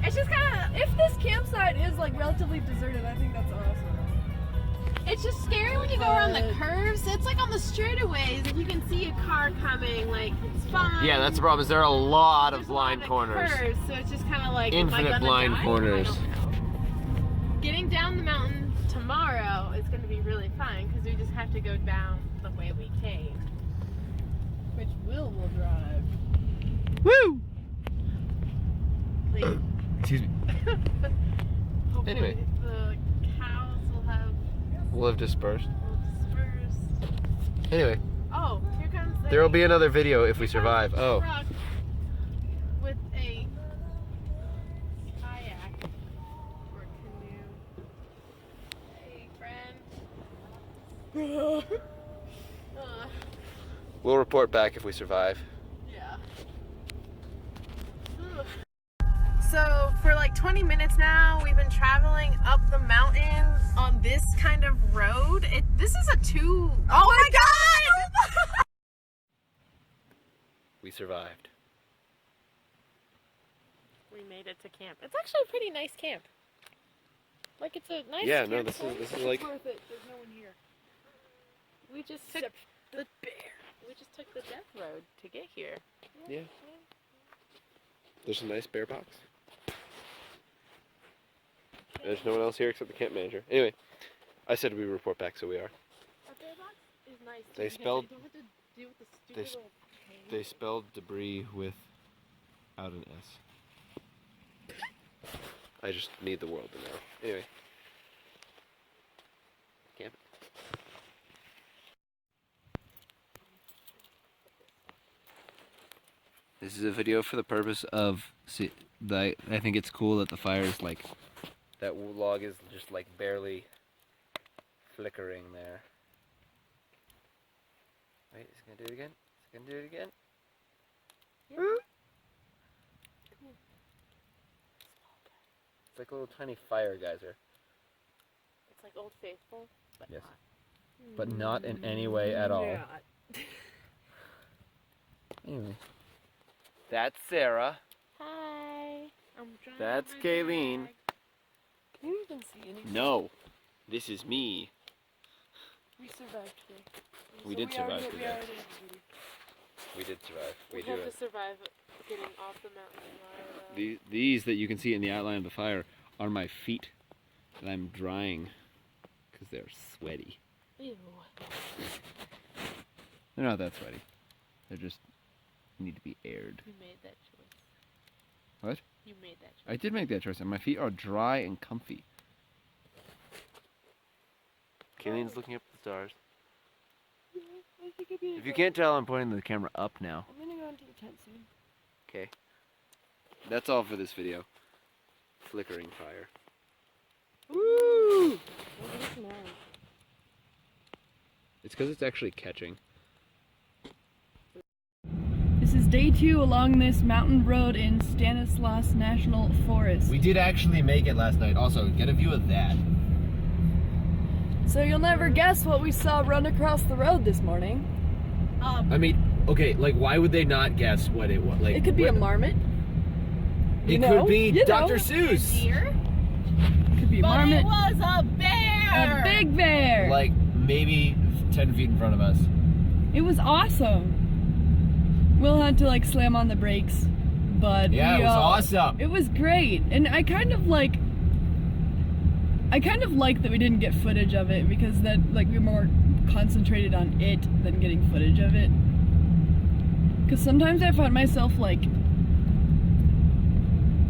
it's just kind of, if this campsite is like relatively deserted, I think that's awesome. It's just scary when you go around the curves. It's like on the straightaways and you can see a car coming, like it's fine. Yeah, that's the problem, is there are a lot of There's blind a lot corners. Curves, so it's just kind of like, Infinite blind corners. Getting down the mountain tomorrow is going to be really fun because we just have to go down the way we came. Which will drive. Woo! Please. Excuse me. Hopefully Anyway. the cows We'll have dispersed. dispersed. Anyway, Oh, here comes the there will be another video if we survive. Oh. truck with a kayak or canoe. Hey, friend. We'll report back if we survive. Yeah. So for like 20 minutes now, we've been traveling up the mountain on this kind of road. This is a two. Oh my God! We survived. We made it to camp. It's actually a pretty nice camp. Like it's a nice. Yeah, no, campsite. this is like. It's worth it. There's no one here. We just took the bear. We just took the death road to get here. Yeah. There's a nice bear box. There's no one else here except the camp manager. Anyway, I said we report back, so we are. A bear box is nice. They because spelled- You don't have to deal with the stupid they little pain. They spelled debris without an S. I just need the world to know. Anyway. Camp. This is a video for the purpose of, I think it's cool that the fire is like, that log is just like barely flickering there. Wait, is it gonna do it again? Is it gonna do it again? Yeah. Cool. It's like a little tiny fire geyser. It's like Old Faithful, but Yes. not. But not in any way at all. Yeah. Anyway. That's Sarah. Hi. I'm trying That's my Kayleen. bag. Can you even see anything? No. This is me. We survived today. We did survive today. We already have a video. We did survive. We do have it. to survive getting off the mountain. These that you can see in the outline of the fire are my feet that I'm drying because they're sweaty. Ew. They're not that sweaty. They're just need to be aired. You made that choice. What? You made that choice. I did make that choice, and my feet are dry and comfy. Kayleen's looking up at the stars. I think it'd be If you can't tell, I'm pointing the camera up now. I'm gonna go into the tent soon. Okay. That's all for this video. Flickering fire. Woo! It's because it's actually catching. This is day 2 along this mountain road in Stanislaus National Forest. We did actually make it last night. Also, get a view of that. So you'll never guess what we saw run across the road this morning. I mean, okay, like, why would they not guess what it was? Like, It could be a marmot. It know, could be you know. Dr. Seuss. Deer? Could be a But marmot. it was a bear! A big bear. Like, maybe 10 feet in front of us. It was awesome. Will had to like slam on the brakes, but Yeah, it was awesome. It was great, and I kind of like that we didn't get footage of it because that like we were more concentrated on it than getting footage of it. Because sometimes I find myself like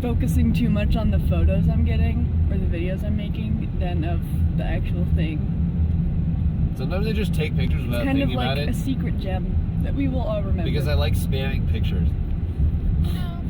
focusing too much on the photos I'm getting or the videos I'm making than of the actual thing. Sometimes I just take pictures without Kind of thinking about like it. a secret gem that we will all remember. Because I like spamming pictures. You know,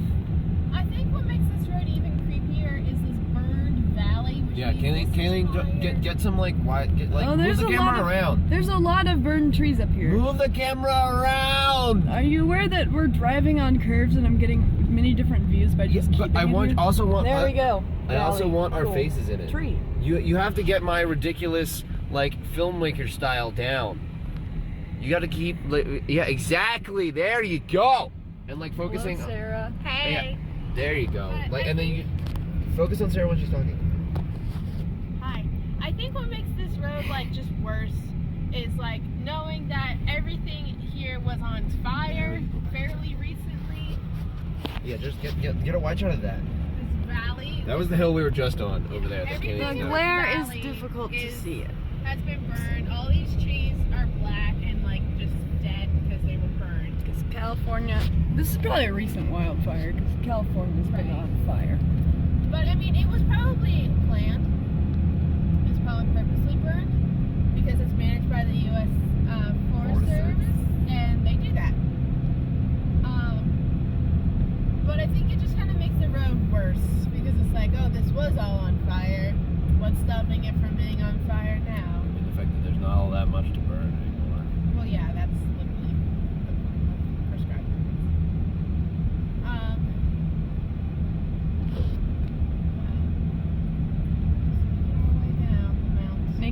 I think what makes this road even creepier is this burned valley. Which Yeah, Kayleen, get some like wide, move there's the a camera lot of, around. There's a lot of burned trees up here. Move the camera around. Are you aware that we're driving on curves and I'm getting many different views by just But keeping I it want here? also want. There we go. I also Valley. want our Cool. faces in it. Tree. You have to get my ridiculous like filmmaker style down. You got to keep like, yeah, exactly. There you go. And like focusing. Hello, Sarah. Hey. Yeah, there you go. But Like I and then you focus on Sarah when she's talking. Hi. I think what makes this road like just worse is like knowing that everything here was on fire fairly recently. Yeah, just get a wide shot of that. This valley. That was the hill we were just on over there. That's Everything Kayleen. in glare this is valley difficult to see it. Has been burned. All these trees are black and like just dead because they were burned. Because California, this is probably a recent wildfire because California's been on fire. But I mean, it was probably planned. It's probably purposely burned because it's managed by the U.S. Forest Service, and they do that. But I think it just kind of makes the road worse because it's like, oh, this was all on fire. What's stopping it from being on fire now? And the fact that there's not all that much to burn anymore. Well, yeah, that's literally.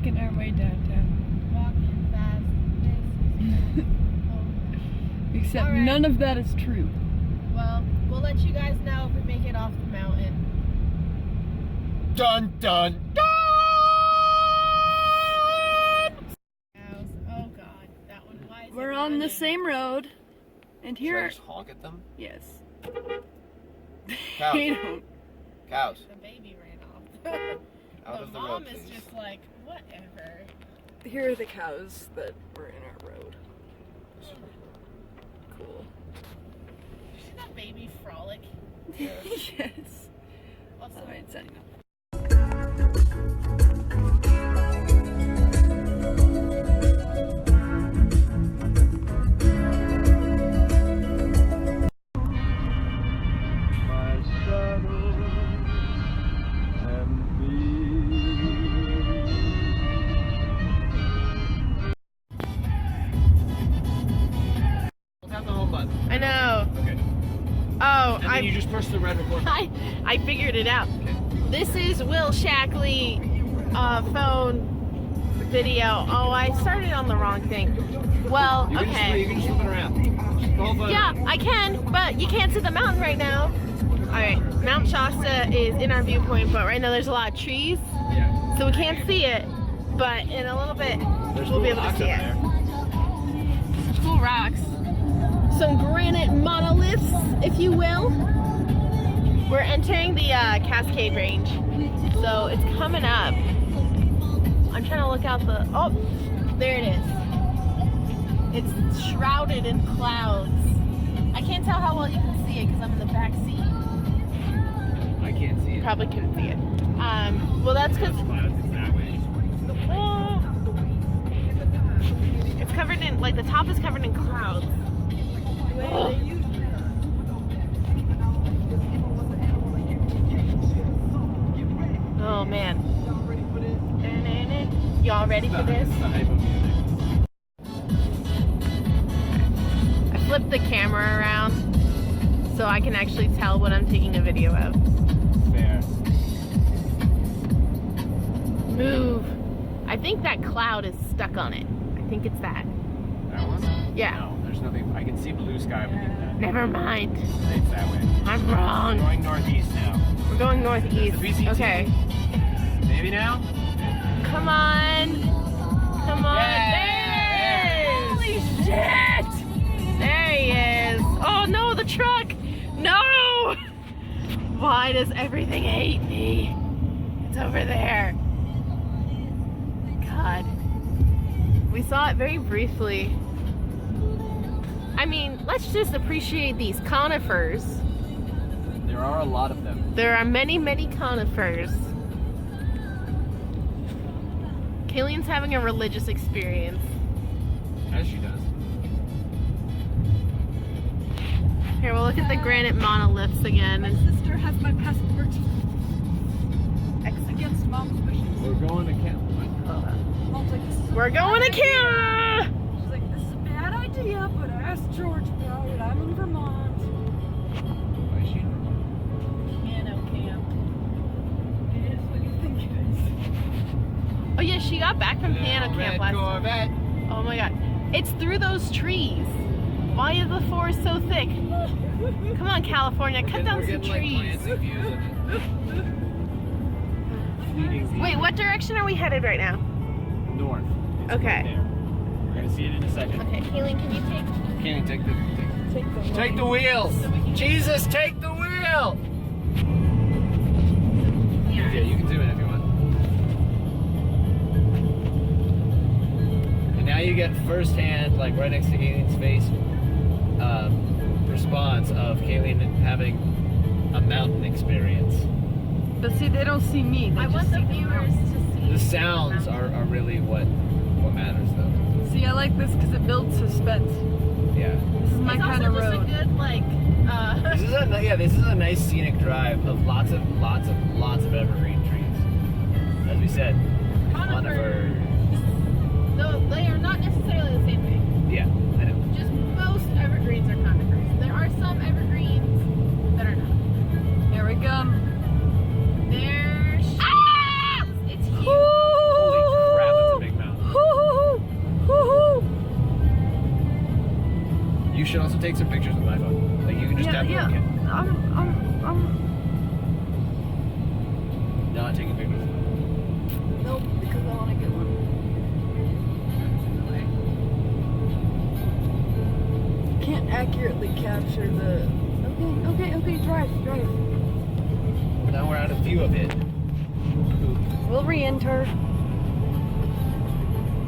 making our way downtown. Walking fast. This is Except Alright. none of that is true. well, we'll let you guys know if we make it off the mountain. Dun dun dun! Oh god, that one. Why is We're it on the running? same road, and Should I here, just honk at them? yes, Cows. they don't. Cows. The baby ran off. Out the of the mom road, is please. just like, whatever. Here are the cows that were in our road. Cool. You see that baby frolic? Yes. Also, Alright, setting up. My shadow and Tap the home button. I know. Okay. Oh, And then you just push the red record. I figured it out. This is Will Shackley phone video. Oh, I started on the wrong thing. Well, You can okay. you can just flip it around. Just the whole phone. Yeah, I can, but you can't see the mountain right now. Alright, Mount Shasta is in our viewpoint, but right now there's a lot of trees, Yeah. so we can't see it. But in a little bit, There's we'll be able to rocks see up it. there. Cool rocks. Some granite monoliths, if you will. We're entering the Cascade Range, so it's coming up. I'm trying to look out the. Oh, there it is. It's shrouded in clouds. I can't tell how well you can see it because I'm in the back seat. I can't see it. Probably couldn't see it. Well, that's because Clouds, it's that way. it's covered in, like, the top is covered in clouds. Oh man. Y'all ready for this? It's the hype of music. I flipped the camera around so I can actually tell what I'm taking a video of. Fair. Move. I think that cloud is stuck on it. I think it's that. That one? Yeah. No, there's nothing. I can see blue sky beneath that. Never mind. It's that way. I'm wrong. Going northeast now. We're going northeast. The PCT. Okay. Maybe now? Come on. Come on. Yeah, There he is. Holy shit. There he is. Oh no, the truck. No. Why does everything hate me? It's over there. God. We saw it very briefly. I mean, let's just appreciate these conifers. There are a lot of them. There are many, many conifers. Kaylene's having a religious experience. As she does. Here, we'll look at the granite monoliths again. My sister has my passport. Against mom's wishes. We're going to camp. Mom's like, this is a We're going to Canada! She's like, this is a bad idea, but I asked George about it. I'm in Vermont. Why is she in Vermont? Piano camp. It is what you think it is. Oh yeah, she got back from piano camp Red last time. Corvette. Oh my god. It's through those trees. Why is the forest so thick? Come on, California, cut down We're some getting, like, trees. glancing views of it. Fleeting views. Wait, what direction are we headed right now? North. It's Okay. right there. We're gonna see it in a second. Okay, Kaylene, can you take Kenny, take the Take the wheel. Jesus, take the wheel. Yeah, you can do it if you want. And now you get firsthand, like right next to Kaylene's face, response of Kaylene having a mountain experience. But see, they don't see me. They I just want the see viewers to see. The sounds are really what matters, though. See, I like this because it builds suspense. Yeah. This is my It's kind also of just road. a good, like, This is a nice scenic drive of lots of evergreen trees. As we said, conifer. No, they are not necessarily the same thing. Yeah, I know. Just most evergreens are conifers. There are some evergreens that are not. Here we come. There she is. It's huge. Holy crap! not taking pictures? Nope, because I want to get one. Can't accurately capture the. Okay, drive. Now we're out of view of it. We'll re-enter.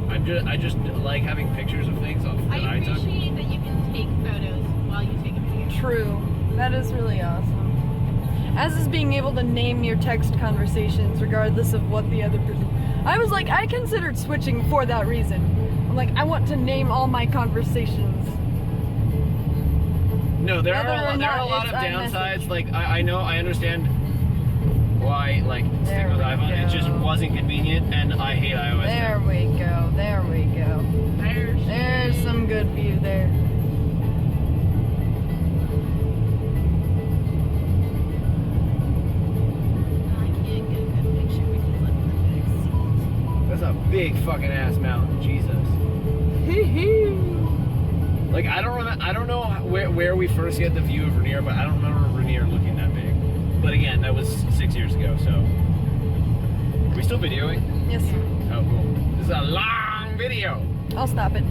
I just like having pictures of things that I I took. appreciate that you can take photos while you take a video. True. That is really awesome. As is being able to name your text conversations regardless of what the other person. I was like, I considered switching for that reason. I'm like, I want to name all my conversations. No, there Whether are or a not lot of it's downsides. iMessage. Like I understand why stick There with we iPhone. It just go. wasn't convenient, and I hate iOS. There we go. There's some good view there. I can't get a good picture because I'm in the back seat. That's a big fucking ass mountain. Jesus. Like I don't know where we first get the view of Rainier, but I don't remember Rainier looking that big. But again, that was 6 years ago. So, are we still videoing? Yes, sir. Oh, cool. This is a long video. I'll stop it.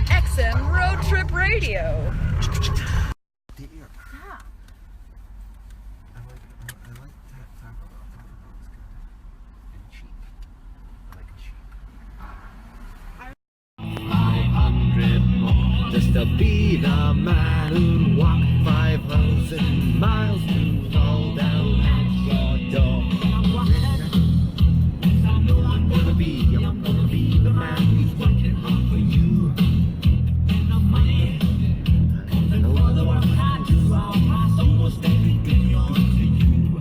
XM Road Trip Radio. Just to be the man who'd walk 5,000 miles to fall down at your door. I'm gonna be the man who's working hard for you. No other one can do, I'll pass almost everything on to you.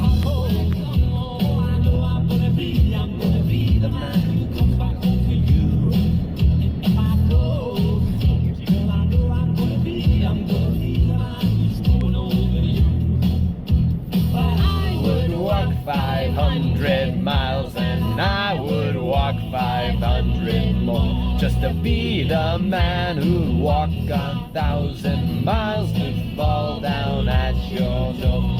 Oh, I know I'm gonna be the man who comes back home to you. I would walk 500 miles and I would walk 500 more just to be the man who'd walk 1,000 miles to fall down at your door.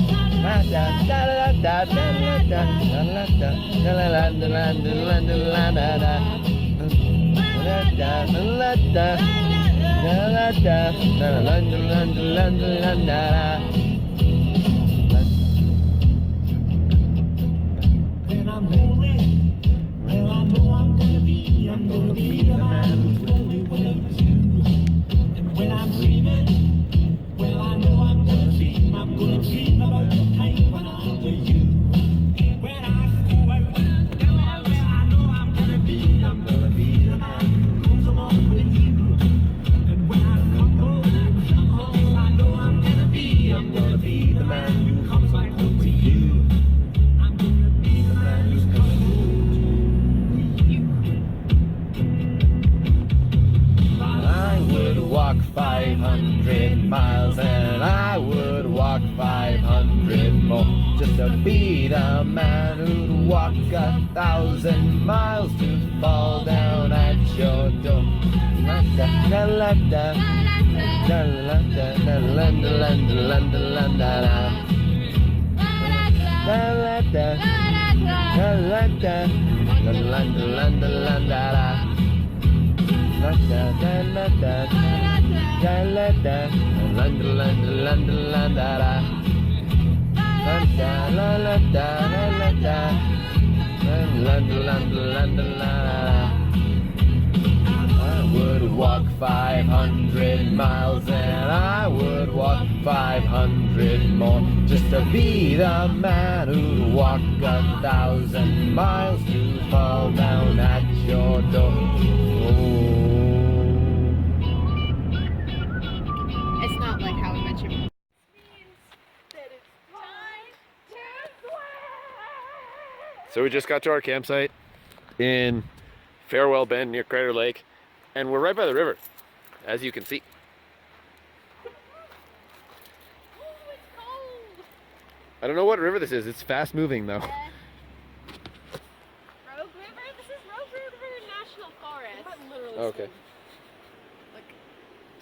When I'm rolling, well I know I'm gonna be the man who's rolling with you. And when I'm dreaming, well I know I'm gonna dream about the time when I'm with you. When I go out, well I know I'm gonna be the man who goes along with you. And when I come home, I know I'm gonna be the man who comes back home to you. I'm gonna be the man who's coming home to you. I would walk 500 miles and I would walk 500 more just to be the man who'd walk 1,000 miles to fall down at your door. I would walk 500 miles and I would walk 500 more just to be the man who'd walk 1,000 miles to fall down at your door. It's not like how I mentioned. So we just got to our campsite in Farewell Bend near Crater Lake, and we're right by the river, as you can see. I don't know what river this is. It's fast moving though. Rogue River? This is Rogue River National Forest. Okay.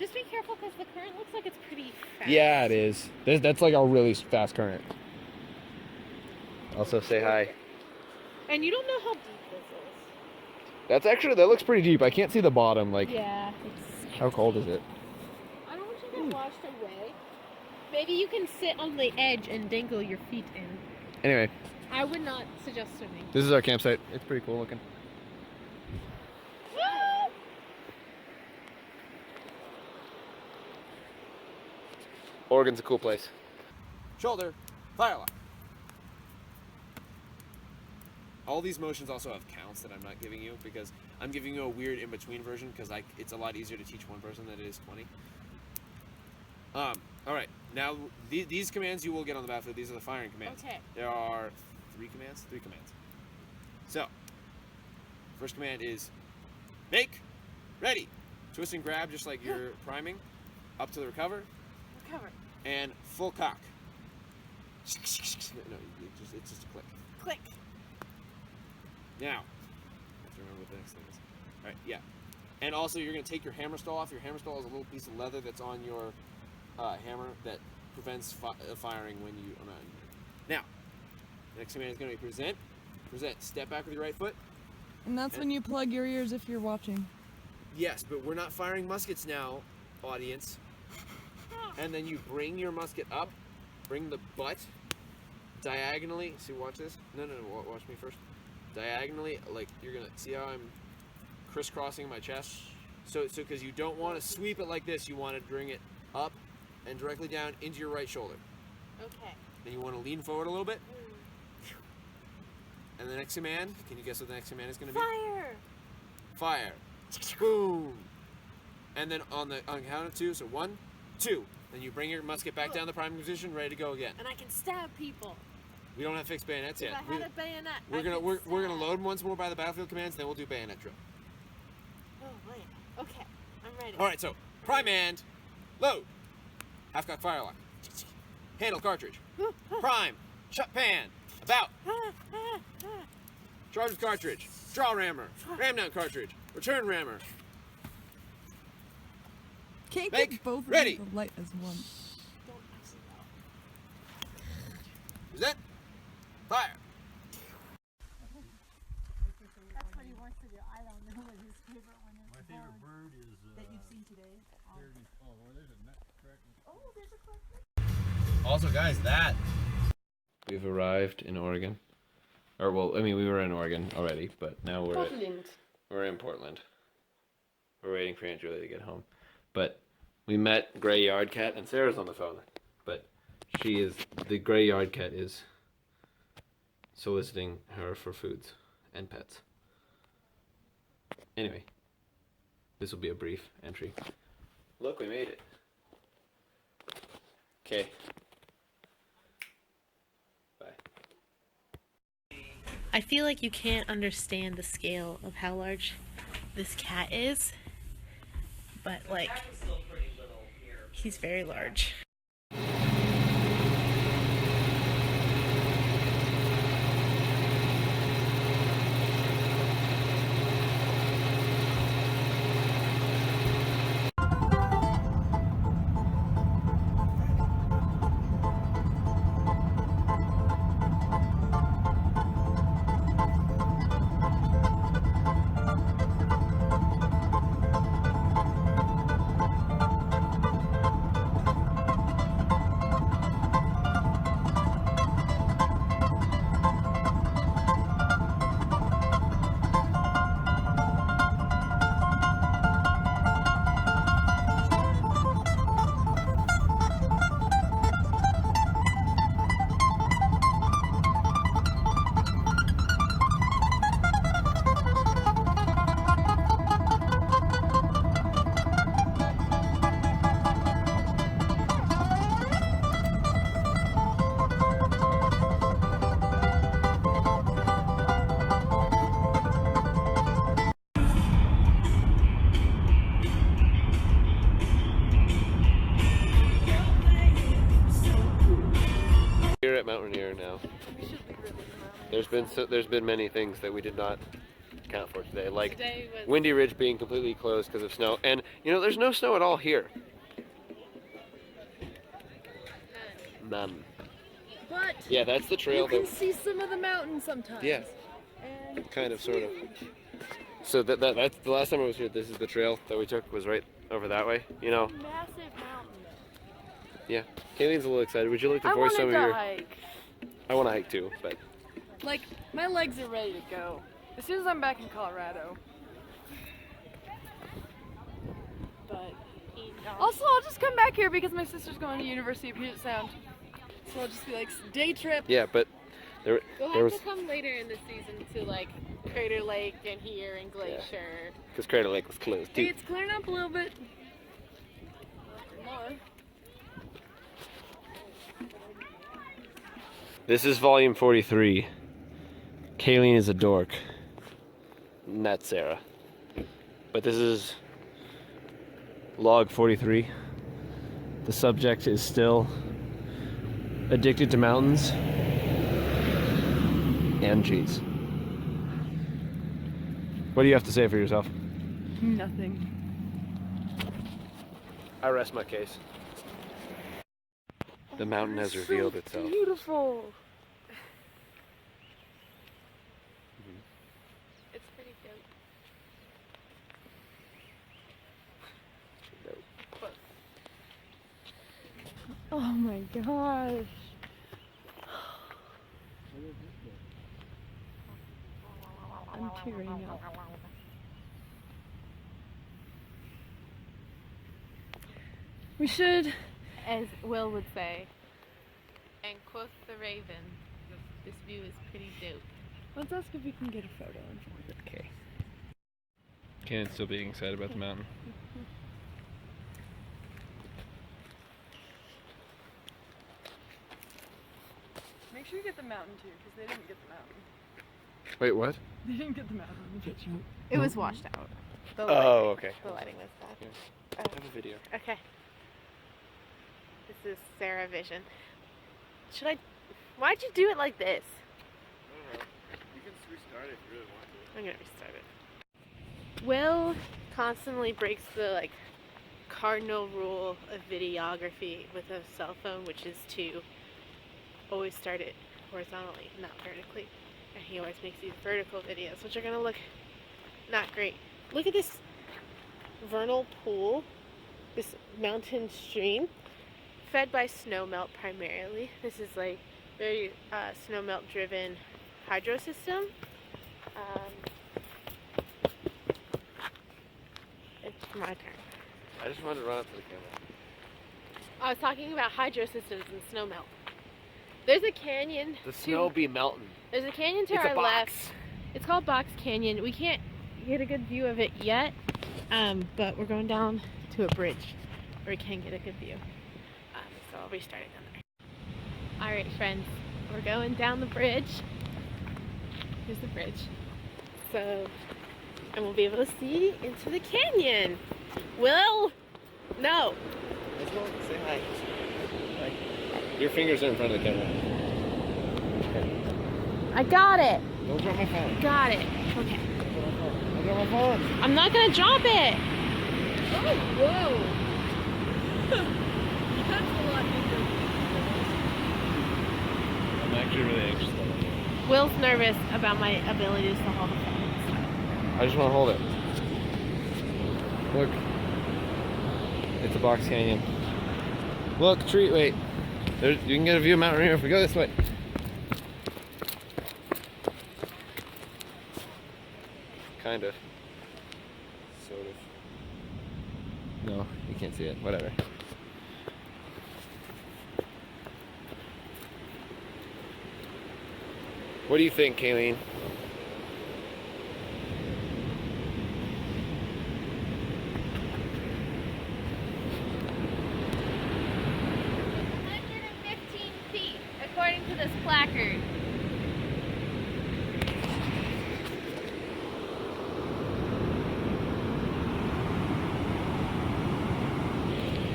Just be careful because the current looks like it's pretty fast. Yeah, it is. That's like a really fast current. Also say hi. And you don't know how deep this is. That looks pretty deep. I can't see the bottom. Like, Yeah. how cold is it? I don't want you to get washed away. Maybe you can sit on the edge and dangle your feet in. Anyway, I would not suggest swimming. this is our campsite. It's pretty cool looking. Oregon's a cool place. Shoulder, firelock. All these motions also have counts that I'm not giving you because I'm giving you a weird in-between version because it's a lot easier to teach one person than it is 20. All right, now these commands you will get on the battlefield. These are the firing commands. Okay. There are three commands. So, first command is make, ready. Twist and grab just like you're priming. Up to the recover. Recover. And full cock. No, it's just a click. Click. Now, I have to remember what the next thing is. All right, yeah. And also, you're going to take your hammer stall off. Your hammer stall is a little piece of leather that's on your hammer that prevents firing when you are not. Now, next command is going to be present. Present. Step back with your right foot. And that's when you plug your ears if you're watching. Yes, but we're not firing muskets now, audience. And then you bring your musket up, bring the butt diagonally. See, watch this. No, watch me first. Diagonally, like you're gonna see how I'm crisscrossing my chest. So because you don't want to sweep it like this, you want to bring it up and directly down into your right shoulder. Okay. Then you want to lean forward a little bit. And the next command, can you guess what the next command is going to be? Fire. Fire. Boom. And then on count of 2, so 1, 2. Then you bring your musket back down the priming position, ready to go again. And I can stab people. We don't have fixed bayonets If yet. I had a bayonet, We're gonna load once more by the battlefield commands, then we'll do bayonet drill. Oh, wait. Okay, I'm ready. All right, so prime and load. Half cock firelock. Handle cartridge. Prime. Shut pan. About. Charge with cartridge. Draw rammer. Ram down cartridge. Return rammer. Can't Make get both ready. of the light as one. Present. Fire. That's what he wants to do. I don't know what his favorite one is. My favorite bird is that you've seen today. there's a nutcracker. Oh, there's a Also, guys, that. We've arrived in Oregon. Or, well, I mean, we were in Oregon already, but now we're in Portland. We're waiting for Aunt Julie to get home. But we met Gray Yard Cat, and Sarah's on the phone. But the Gray Yard Cat is soliciting her for foods and pets. Anyway, this will be a brief entry. Look, we made it. Okay. I feel like you can't understand the scale of how large this cat is, but like, he's very large. We're at Mount Rainier now. There's been many things that we did not account for today. Like Today was- Windy Ridge being completely closed because of snow. And, you know, there's no snow at all here. None. But Yeah, that's the trail you can that... see some of the mountains sometimes. Yeah. And Kind of, sort of. So that's the last time I was here. This is the trail that we took, was right over that way. You know. Massive mountain. Yeah. Kayleen's a little excited. Would you like to I voice some wanted of to your? hike. I want to hike too, but Like, my legs are ready to go. As soon as I'm back in Colorado. But also, I'll just come back here because my sister's going to University of Puget Sound. So I'll just be like, day trip. yeah, but there We'll was have to come later in the season to like Crater Lake and here and Glacier. because Crater Lake was closed Hey, too. it's clearing up a little bit. More. This is volume 43. Kayleen is a dork. And that's Sarah. But this is log 43. The subject is still addicted to mountains and cheese. What do you have to say for yourself? Nothing. I rest my case. The mountain has revealed itself. Beautiful. It's pretty dope. Oh my gosh. I'm tearing up. We should. As Will would say, and quoth the raven, this view is pretty dope. Let's ask if we can get a photo. Okay. Kayleen's still being excited about the mountain. Make sure you get the mountain too, because they didn't get the mountain. Wait, what? They didn't get the mountain in the picture. It was washed out. The Oh, lighting- okay. The lighting was bad. I have a video. Okay. This is Sarah Vision. Should I? Why'd you do it like this? I don't know. You can restart it if you really want to. I'm gonna restart it. Will constantly breaks the like cardinal rule of videography with a cell phone, which is to always start it horizontally, not vertically. And he always makes these vertical videos, which are gonna look not great. Look at this vernal pool, this mountain stream, fed by snowmelt primarily. This is like very snowmelt driven hydro system. It's my turn. I just wanted to run up to the camera. I was talking about hydro systems and snowmelt. There's a canyon. The snow be melting. There's a canyon to It's our a box. left. It's called Box Canyon. We can't get a good view of it yet, but we're going down to a bridge where we can get a good view. So I'll restart it down there. All right, friends, we're going down the bridge. Here's the bridge. So, and we'll be able to see into the canyon. Will? No. Let's go say hi. Hi. Your fingers are in front of the camera. I got it. Don't drop my phone. Got it. Okay. Don't drop my phone. I'm not gonna drop it. Oh, whoa. That's a lot easier. I'm actually really anxious about it. Will's nervous about my abilities to hold the phone. I just want to hold it. Look. It's a box canyon. Look, tree, wait. There's, you can get a view of Mount Rainier if we go this way. Kind of. Sort of. No, you can't see it. Whatever. What do you think, Kayleen? According to this placard.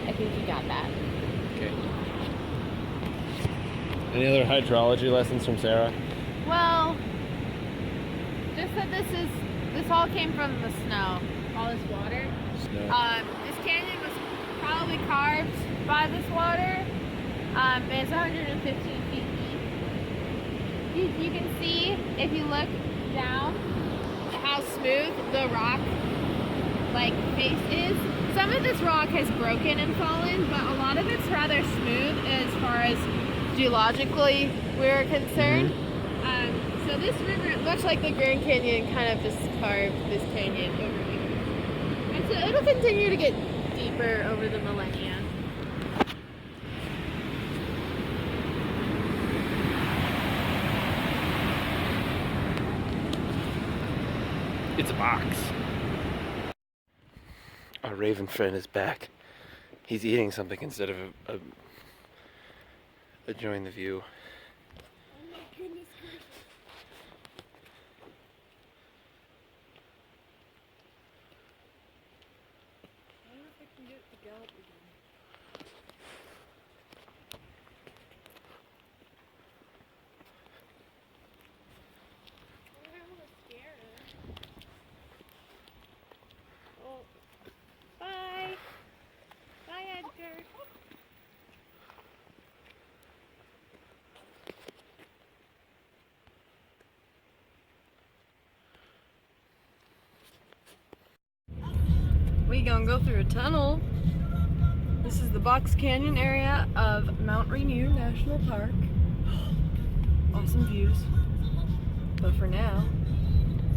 I think you got that. Okay. Any other hydrology lessons from Sarah? Well, just that this is this all came from the snow. All this water. Snow. This canyon was probably carved by this water. It's 115 feet deep. You can see, if you look down, how smooth the rock face is. Some of this rock has broken and fallen, but a lot of it's rather smooth as far as geologically we're concerned. So this river, much like the Grand Canyon, kind of just carved this canyon over here. And so it'll continue to get deeper over the millennia. It's a box. Our raven friend is back. He's eating something instead of enjoying the view. Oh my goodness gracious. I wonder if I can get the gallop again. Oh. Bye. Bye, Edgar. We gonna go through a tunnel. This is the Box Canyon area of Mount Rainier National Park. Awesome views. But for now,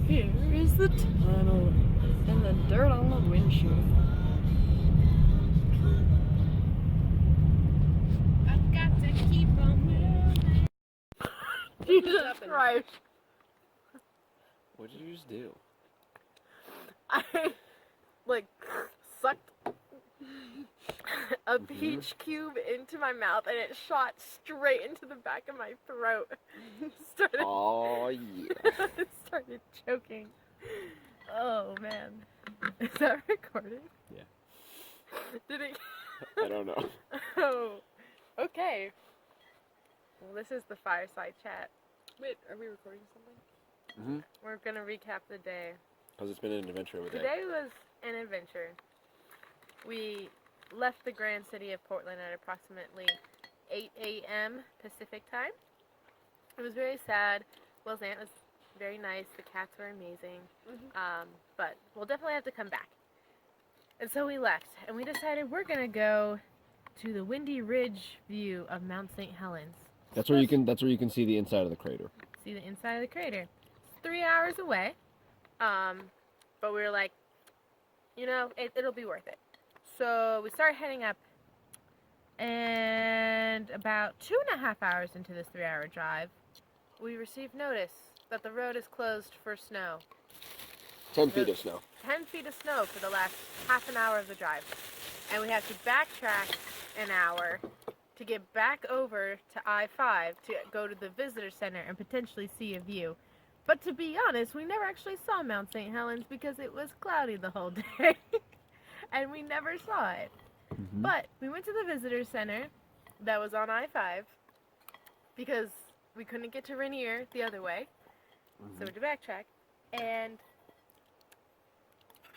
here is the tunnel and the dirt on the windshield. I've got to keep on moving. Jesus Christ. What did you just do? I sucked a peach cube into my mouth and it shot straight into the back of my throat. Started, Oh yeah. started choking. Oh man. Is that recorded? Yeah. Did it? I don't know. Oh. Okay. Well, this is the fireside chat. Wait, are we recording something? Mm-hmm. We're gonna recap the day. Because it's been an adventure over there. Today was an adventure. We left the grand city of Portland at approximately 8 a.m. Pacific time. It was very sad. Will's aunt was very nice. The cats were amazing. But we'll definitely have to come back. And so we left, and we decided we're gonna go to the Windy Ridge view of Mount St. Helens. That's where you can see the inside of the crater. See the inside of the crater. It's 3 hours away. But we were like, you know, it'll be worth it. So we started heading up, and about 2.5 hours into this 3-hour drive, we received notice that the road is closed for snow. 10 feet of snow. 10 feet of snow for the last half an hour of the drive. And we have to backtrack an hour to get back over to I-5 to go to the visitor center and potentially see a view. But to be honest, we never actually saw Mount St. Helens because it was cloudy the whole day. And we never saw it. Mm-hmm. But we went to the visitor center that was on I-5 because we couldn't get to Rainier the other way. So we had to backtrack. And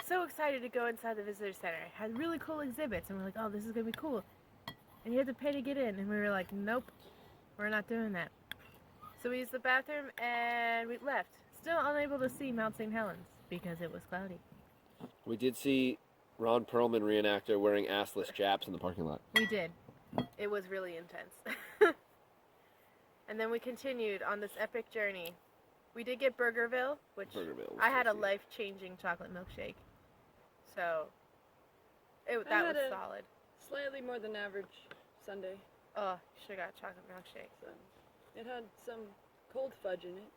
so excited to go inside the visitor center. It had really cool exhibits, and we're like, oh, this is going to be cool. And you had to pay to get in. And we were like, nope, we're not doing that. So we used the bathroom and we left. Still unable to see Mount St. Helens because it was cloudy. We did see Ron Perlman reenactor wearing assless chaps in the parking lot. We did. It was really intense. And then we continued on this epic journey. We did get Burgerville, which I had a life-changing chocolate milkshake. So that was solid. Slightly more than average sundae. Oh, should have got chocolate milkshake. So it had some cold fudge in it.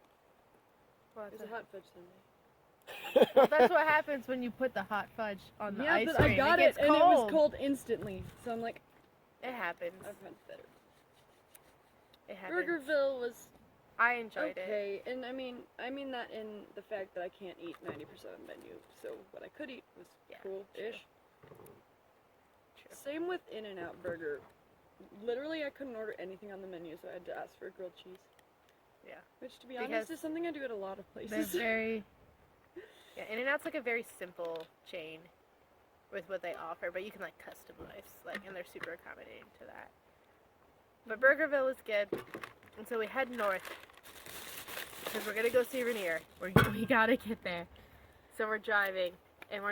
Well, It was a hot fudge sundae. well, that's what happens when you put the hot fudge on the ice but cream. I got it gets and cold. it was cold instantly. So I'm like, It happens. I've had better. It happens. Burgerville was I enjoyed it. okay, and I mean that in the fact that I can't eat 90% of the menu, so what I could eat was cool-ish. True. Same with In-N-Out Burger. Literally, I couldn't order anything on the menu, so I had to ask for grilled cheese. Yeah. Which, to be Because honest, is something I do at a lot of They're places. very Yeah, In-N-Out's like a very simple chain with what they offer, but you can like customize, like, and they're super accommodating to that. But Burgerville is good, and so we head north because we're gonna go see Rainier. We gotta get there. So we're driving, and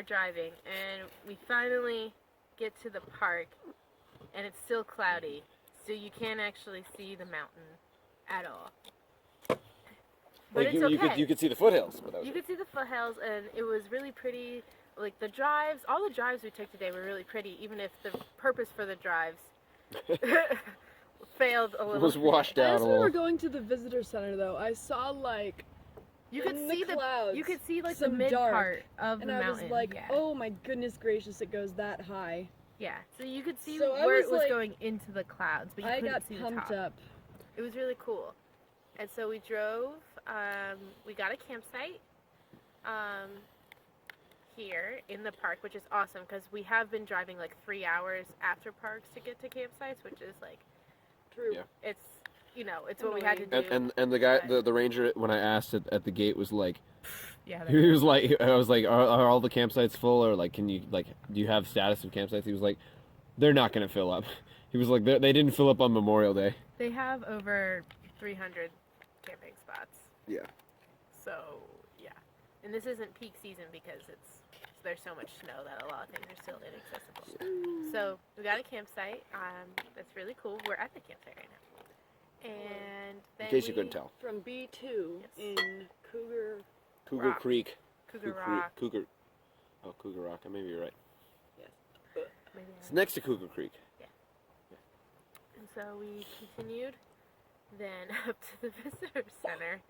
we finally get to the park, and it's still cloudy, so you can't actually see the mountain at all. But it's okay. You could see the foothills. But that was You could see the foothills, and it was really pretty. Like the drives, all the drives we took today were really pretty, even if the purpose for the drives failed a little. was washed out As a we were little. going to the visitor center, though, I saw like You could in see the clouds, you could see like the some mid dark, part of and the I mountain. was like, yeah. oh my goodness gracious, it goes that high. Yeah, so you could see So I where was it was like- going into the clouds, but you I couldn't got see the pumped top. up. It was really cool. And so we drove, we got a campsite here in the park, which is awesome because we have been driving like 3 hours after parks to get to campsites, which is like, True. Yeah. it's, you know, it's what we had to do. And the guy, but- the ranger, when I asked at the gate, was like, yeah, he was like, I was like, are all the campsites full, or like, can you like, do you have status of campsites? He was like, they're not gonna fill up. He was like, they didn't fill up on Memorial Day. They have over 300 camping spots. Yeah. So, yeah. And this isn't peak season because there's so much snow that a lot of things are still inaccessible. So, we got a campsite. That's really cool. We're at the campsite right now. And then In case you couldn't tell. From B2 in Cougar. Cougar Rock. Creek. Cougar Cougar- Rock. Cougar. Oh, Cougar Rock. Maybe you're right. Maybe It's next to Cougar Creek. And so we continued then up to the visitor center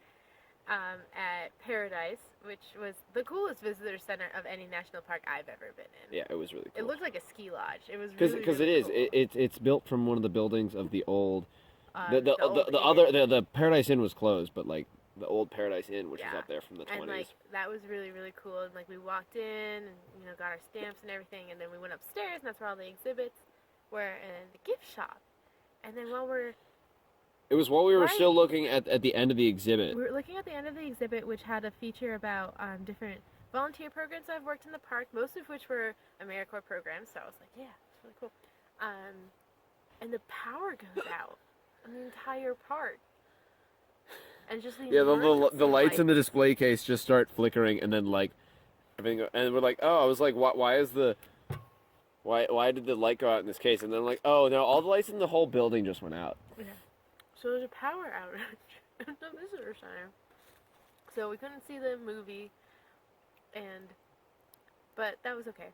at Paradise, which was the coolest visitor center of any national park I've ever been in. Yeah, it was really It cool. looked like a ski lodge. It was Because really it is. cool. It's built from one of the buildings of the old. The old other Inn. the Paradise Inn was closed, but like the old Paradise Inn, which is Yeah. up there from the 20s. And like that was really, really cool. And like we walked in and got our stamps and everything, and then we went upstairs, and that's where all the exhibits were, and the gift shop. And then It was while we were Right. still looking at the end of the exhibit. we were looking at the end of the exhibit, which had a feature about different volunteer programs I've worked in the park, most of which were AmeriCorps programs. So I was like, yeah, it's really cool. And the power goes out in the entire park. And just the Yeah, the emergency lights in the lights. display case just start flickering, and then like everything, and we're like, oh, I was like, why did the light go out in this case? And then like, oh no, all the lights in the whole building just went out. Yeah. So there's a power outage at the visitor center. So we couldn't see the movie, but that was okay.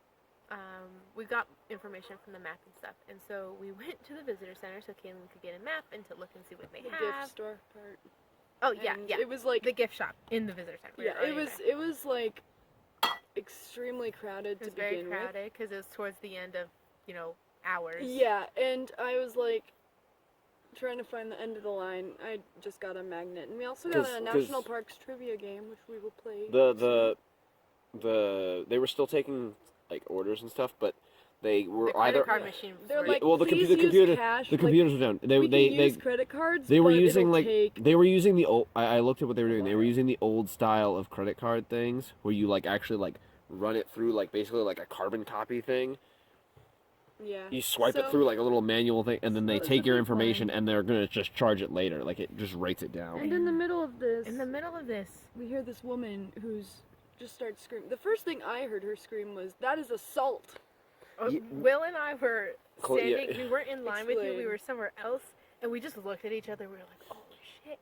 We got information from the map and stuff, and so we went to the visitor center so Kaylin could get a map and to look and see what they The have. gift store part. Oh yeah, And yeah. It was like the gift shop in the visitor center. We were yeah, already it was there. it was like extremely crowded It was to very begin crowded because it was towards the end of hours. with. Yeah, and I was like trying to find the end of the line. I just got a magnet, and we also got 'Cause- a 'cause National Parks trivia game, which we will play. They were still taking like orders and stuff, but they were The credit either card machine. was They're really- like, well the "Please computer use cash." the Like, computers were down. we can use credit cards. They were but using it'll like take... they were using the old. I looked at what they were doing. They were using the old style of credit card things where you like actually like run it through like basically like a carbon copy thing. Yeah. You swipe it So- through like a little manual thing, and then they it's a take your big information line. and they're gonna just charge it later. Like it just writes it down. And in the middle of this, we hear this woman who's just starts screaming. The first thing I heard her scream was, "That is assault!" Will and I were Yeah. standing. We weren't in line with you. We Explain. were somewhere else, and we just looked at each other. We were like, "Oh shit,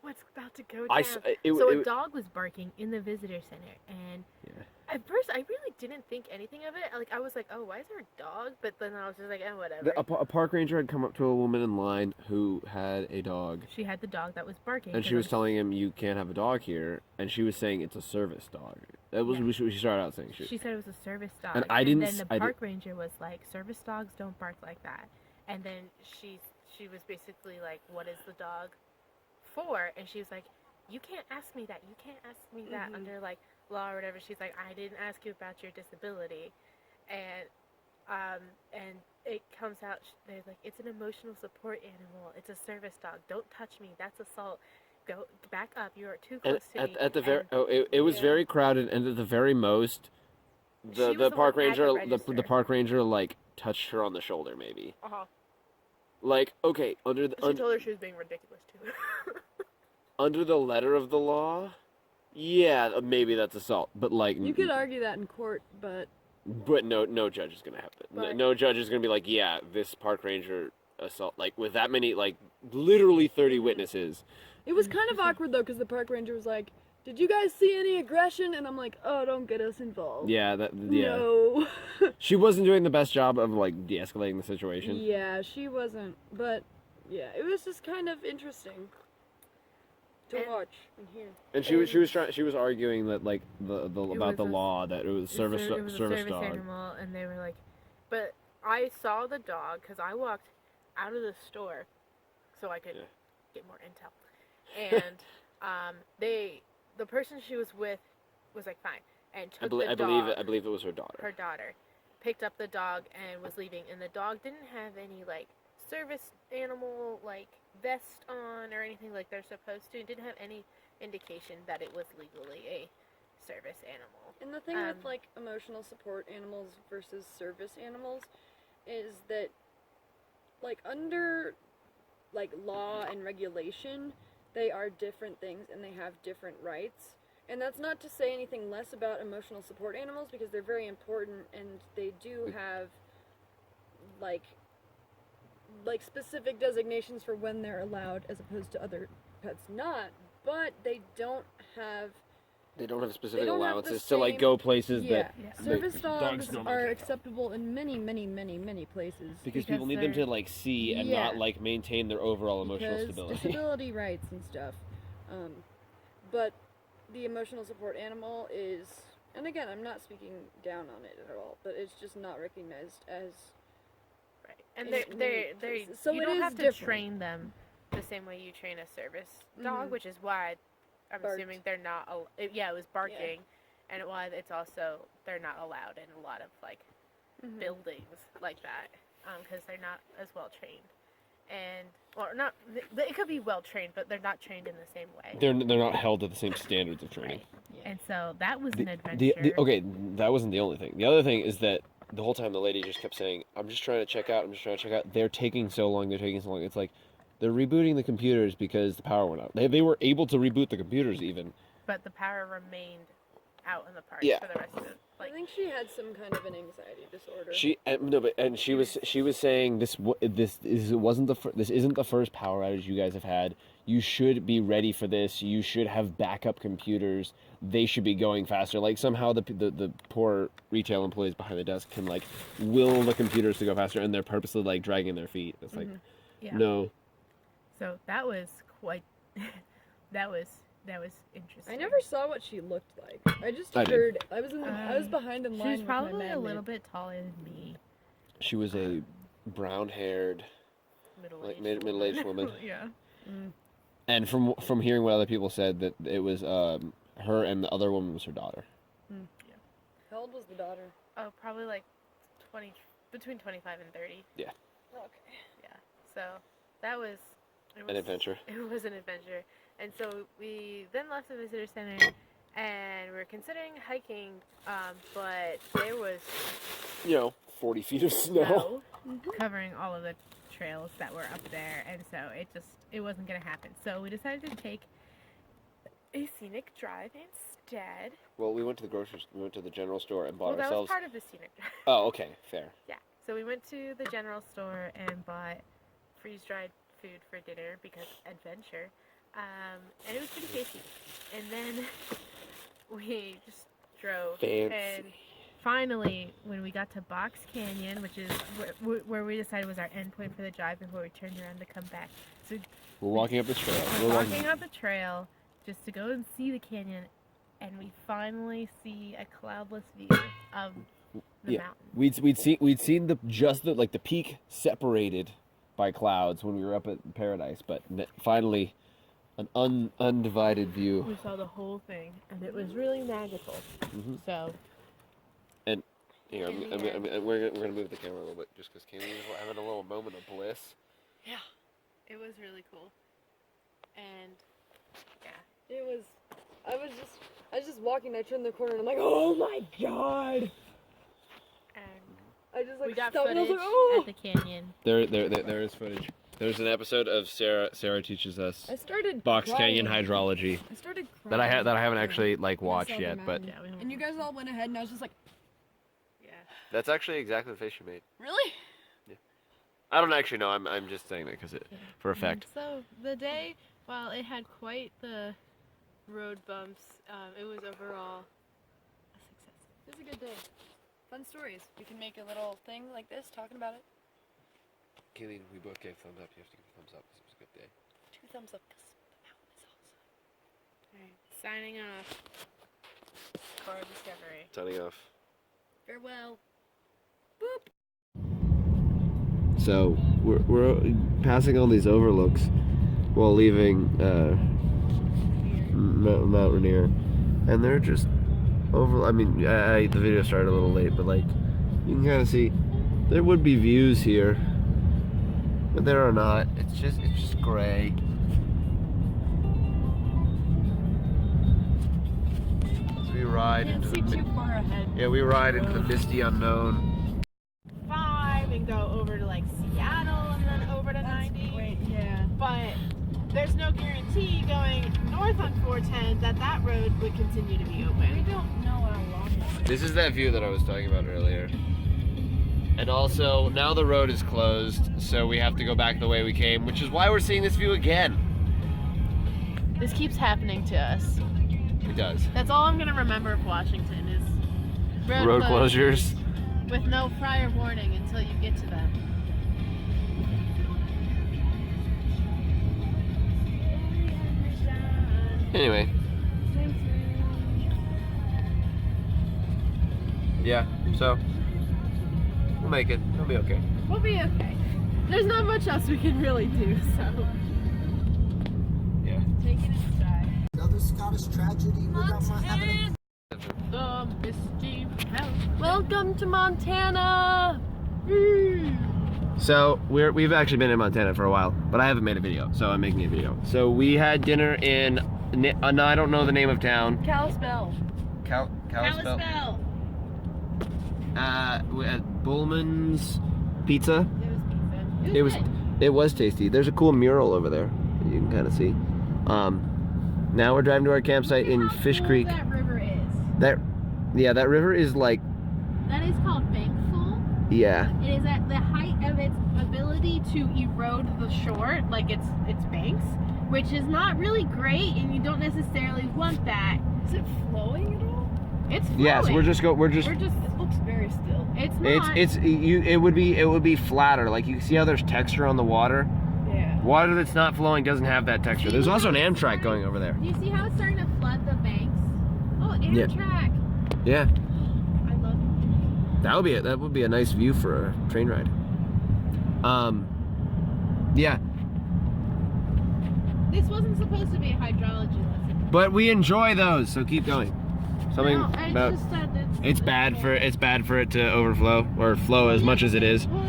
what's about to go down?" I s- it- so it- a dog was barking in the visitor center, and Yeah. at first I really didn't think anything of it. Like I was like, "Oh, why is there a dog?" But then I was just like, "Oh, whatever." A park ranger had come up to a woman in line who had a dog, She had the dog that was barking, and she was telling him, "You can't have a dog here," and she was saying it's a service dog. That was what she started out saying. She said it was a service dog, And I didn't then s- the I park ranger was like, "Service dogs don't bark like that." And then she was basically like, "What is the dog for?" And she was like, "You can't ask me that. You can't ask me that under like law or whatever." She's like, "I didn't ask you about your disability," and it comes out they're like, "It's an emotional support animal. It's a service dog. Don't touch me. That's assault." Go back up. You are too close to me. At the very, and- it was Yeah. very crowded, and at the very most, She was the the park one at the ranger, register. the park ranger, like touched her on the shoulder, maybe. Like, okay, under the she told her she was being ridiculous too. under the letter of the law, yeah, maybe that's assault, but like You could argue that in court, but no judge is gonna have that. But- No judge is gonna be like, yeah, this park ranger assault, like with that many, like literally 30 witnesses. it was kind of awkward though, because the park ranger was like, "Did you guys see any aggression?" And I'm like, "Oh, don't get us involved." Yeah, No. She wasn't doing the best job of like de-escalating the situation. Yeah, she wasn't. But yeah, it was just kind of interesting to watch and hear. And she was arguing that like the about the law, that it was service dog. animal, and they were like, but I saw the dog because I walked out of the store so I could get more intel, and the person she was with was like fine and took the dog. I believe it was her daughter. Her daughter picked up the dog and was leaving, and the dog didn't have any like service animal like vest on or anything like they're supposed to. It didn't have any indication that it was legally a service animal. And the thing with like emotional support animals versus service animals is that like under like law and regulation, they are different things and they have different rights. And that's not to say anything less about emotional support animals, because they're very important and they do have like specific designations for when they're allowed as opposed to other pets not, but they don't have specific they don't have allowances the to like same- go places yeah. that Service dogs dogs normally are can't. acceptable in many places Because people need them to like see and Yeah. not like maintain their overall emotional because stability. disability rights and stuff. But the emotional support animal is, and again, I'm not speaking down on it at all, but it's just not recognized as. Right, and in they're many places. So you it don't is have to different. train them the same way you train a service dog, Mhm. which is why I'm Barked. assuming they're not. It was barking, and why it's also they're not allowed in a lot of like Mhm. buildings like that because they're not as well trained, and or not. It could be well trained, but they're not trained in the same way. They're not held to the same standards of training. And so that was an adventure. Okay, that wasn't the only thing. The other thing is that the whole time the lady just kept saying, I'm just trying to check out. They're taking so long. It's like they're rebooting the computers because the power went out. They were able to reboot the computers even. But the power remained out in the park Yeah. for the rest of it. I think she had some kind of an anxiety disorder. She was saying this isn't the first power outage you guys have had. You should be ready for this. You should have backup computers. They should be going faster. Like somehow the poor retail employees behind the desk can like will the computers to go faster, and they're purposely like dragging their feet. It's like Yeah. no. So that was quite. that was interesting. I never saw what she looked like. I just I did. heard. I was behind in line. She was with my probably a man little mate. bit taller than me. She was a brown-haired, middle-aged woman. Yeah. And from hearing what other people said, that it was her and the other woman was her daughter. How old was the daughter? Oh, probably like 20, between 25 and 30. Yeah. Okay. Yeah. So that was. An adventure. It was an adventure, and so we then left the visitor center, and we were considering hiking, but there was 40 feet of snow. covering all of the trails that were up there, and so it wasn't gonna happen. So we decided to take a scenic drive instead. Well, we went to the grocery. We went to the general store and bought Well, that ourselves. was part of the scenic drive. Oh, okay, fair. Yeah. So we went to the general store and bought freeze-dried food for dinner because adventure, and it was pretty tasty. And then we just drove, Fancy. and finally, when we got to Box Canyon, which is where we decided was our end point for the drive before we turned around to come back. So We're walking up the trail. we're walking up the trail just to go and see the canyon, and we finally see a cloudless view of the mountain. We'd seen the peak separated by clouds when we were up at Paradise, but finally an undivided view. We saw the whole thing, and it was really magical. Mhm. So, And we're gonna move the camera a little bit just because Kaylee was having a little moment of bliss. yeah, it was really cool. And It was. I was just walking. I turned the corner and I'm like, oh my god! I just like We got stopped and I was footage like, oh! at the canyon. There is footage. There's an episode of Sarah teaches us I started Box crying. Canyon hydrology I started crying. that I haven't actually like watched Myself yet, but imagined. And you guys all went ahead and I was just like, that's actually exactly the face you made. really? I don't actually know. I'm just saying that because for effect. So the day, while it had quite the road bumps, it was overall a success. It was a good day. Fun stories. We can make a little thing like this talking about it. Kayleen, we both gave thumbs up. You have to give a thumbs up because it was a good day. 2 thumbs up because the mountain is awesome. Alright, signing off. Core Discovery. Signing off. Farewell. So we're passing all these overlooks while leaving Mount Rainier, and they're just over. I mean, the video started a little late, but like you can kind of see there would be views here, but there are not. It's just gray. So we ride into the too far ahead. yeah, we ride into the misty unknown. 5 and go over to like Seattle and then over to 90. Wait, yeah. But there's no guarantee going north on 410 that road would continue to be open. We don't know how long it is. This is that view that I was talking about earlier. And also, now the road is closed, so we have to go back the way we came, which is why we're seeing this view again. This keeps happening to us. It does. That's all I'm gonna remember of Washington is Road closures. with no prior warning until you get to them. Anyway. Yeah, so we'll make it. It'll be okay. We'll be okay. There's not much else we can really do, so. Yeah. Taking it stride. Another Scottish tragedy without my having The misty house. Welcome to Montana! Woo. So we've actually been in Montana for a while, but I haven't made a video, so I'm making a video. So we had dinner in I don't know the name of town. Kalispell. Kalispell. At Bullman's Pizza. It was tasty. There's a cool mural over there that you can kind of see. Now we're driving to our campsite in Fish Creek. That river is. That river is like, That is called Bankful. yeah. It is at the height of its ability to erode the shore, like its banks, which is not really great, and you don't necessarily want that. Is it flowing at all? It's flowing. Yes, we're just. It looks very still. It's not. It would be flatter. Like you see how there's texture on the water. Yeah. Water that's not flowing doesn't have that texture. There's also an Amtrak going over there. Do you see how it's starting to flood the banks? Oh, Amtrak. Yeah. I love it. That would be a nice view for a train ride. Yeah. This wasn't supposed to be a hydrology lesson. But we enjoy those, so keep going. Something No, I about just said it's bad for it to overflow or flow as much as it is. Well,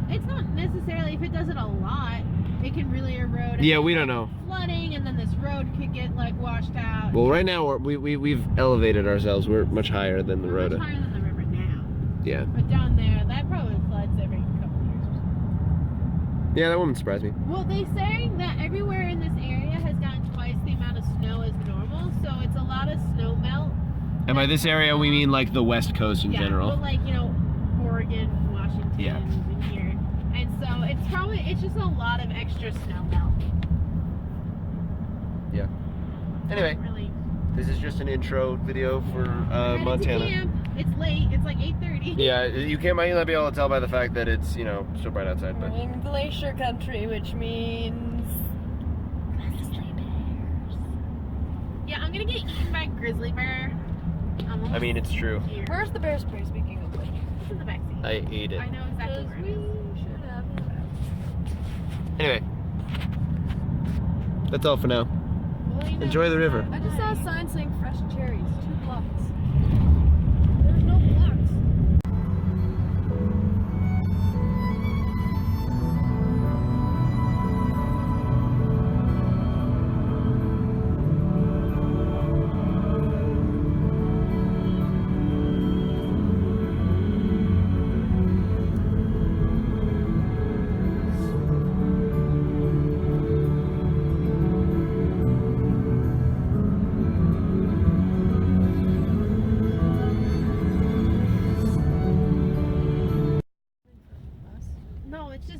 it's not necessarily, if it does it a lot, it can really erode. and Yeah, then we don't know. Flooding, and then this road could get like washed out. Well, right now we've elevated ourselves. We're much higher than the road. Much higher than the river now. Yeah. But down there, that probably floods every couple years or so. Yeah, that wouldn't surprise me. Well, they say that everywhere in this area has gotten twice the amount of snow as normal, so it's a lot of snow melt. And by this area, we mean like the West Coast in general. Well, like, Oregon, Washington, Yeah. and here. And so it's just a lot of extra snow melt. Yeah. Anyway, Really. this is just an intro video for Headed to Montana. camp. It's late. It's like 8:30. Yeah, you might not be able to tell by the fact that it's still bright outside, but We're in glacier country, which means grizzly bears. Yeah, I'm gonna get eaten by a grizzly bear. I mean it's true. Here. Where's the bear spray? Speaking of which, It's in the backseat. I ate it. I know exactly where it is. we should have that. Anyway, that's all for now. Well, Enjoy the river. I just saw a sign saying fresh cherries, 2 blocks. There's no blocks.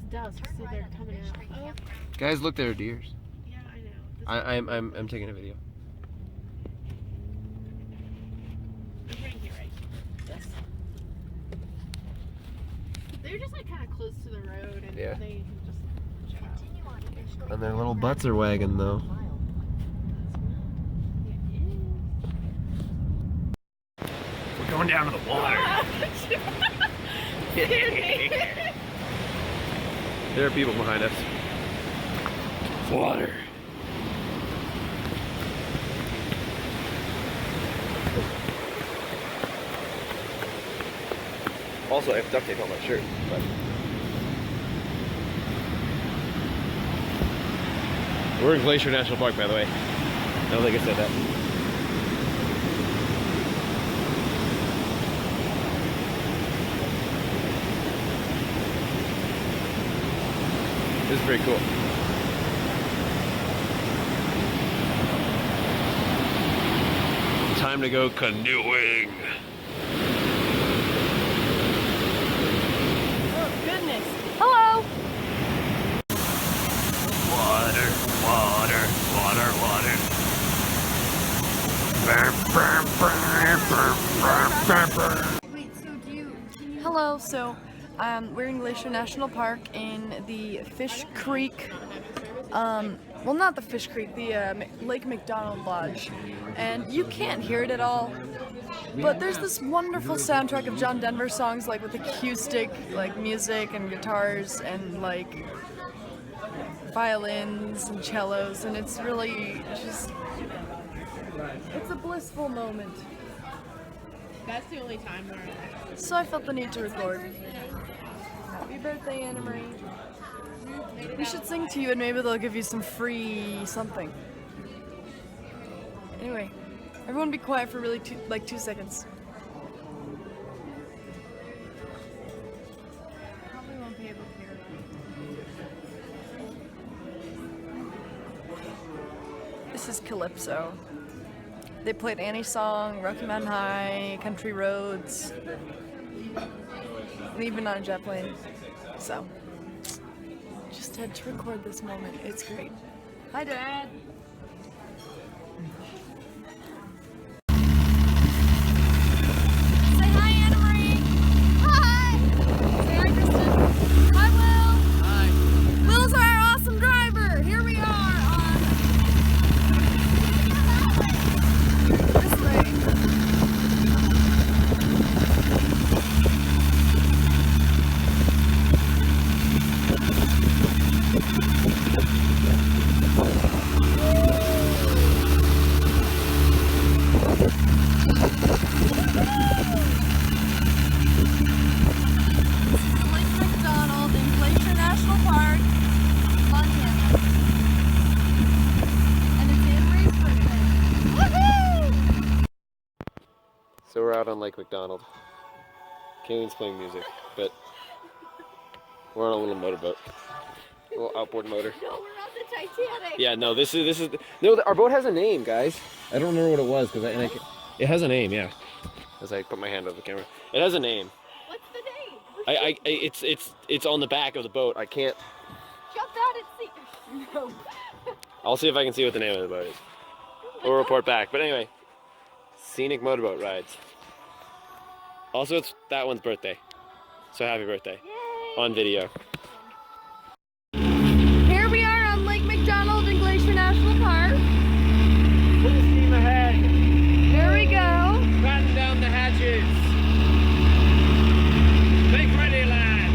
dusk, so they're coming out. Oh, Guys, look, there are deers. yeah, I know. I'm taking a video. I'm right here, right? Yes. They're just like kind of close to the road, and Yeah. they can just check out. And their little butts are wagging though. We're going down to the water. There are people behind us. Water. Also, I have duct tape on my shirt, but we're in Glacier National Park, by the way. I don't think I said that. This is pretty cool. Time to go canoeing. Oh, goodness. Hello! Water, water, water, water. Burr, burr, burr, burr, burr, burr. Wait, so Hello, so we're in Glacier National Park in the Fish Creek, well, not the Fish Creek, the Lake McDonald Lodge. And you can't hear it at all, but there's this wonderful soundtrack of John Denver songs, like with acoustic, like music and guitars and like violins and cellos, and it's really just, it's a blissful moment. That's the only time where So I felt the need to record. Happy birthday, Anna Marie. We should sing to you and maybe they'll give you some free something. Anyway, everyone be quiet for really 2 seconds. Probably won't be able to hear it. This is Calypso. They played Annie's Song, Rocky Mountain High, Country Roads, and even on a jet plane. So, just had to record this moment. It's great. Hi, Dad. Say hi, Anna Marie. Hi. Say hi, Kristen. Hi, Will. Hi. Will's our awesome driver. Here we are on this way. Lake McDonald in Glacier National Park, Montana. And it's Anne Marie's birthday. Woohoo! So we're out on Lake McDonald. Kayleen's playing music, but we're on a little motorboat. A little outboard motor. No, we're on the Titanic. Yeah, no, this is no. Our boat has a name, guys. I don't remember what it was because it has a name. Yeah, as I put my hand over the camera, it has a name. What's the name? It's on the back of the boat. I can't. Jump out and see. No. I'll see if I can see what the name of the boat is. We'll report back. But anyway, scenic motorboat rides. Also, it's that one's birthday, so happy birthday. Yay. On video. Here we are on Lake McDonald in Glacier National Park. Full steam ahead. Here we go. Batten down the hatches. Make ready, lads.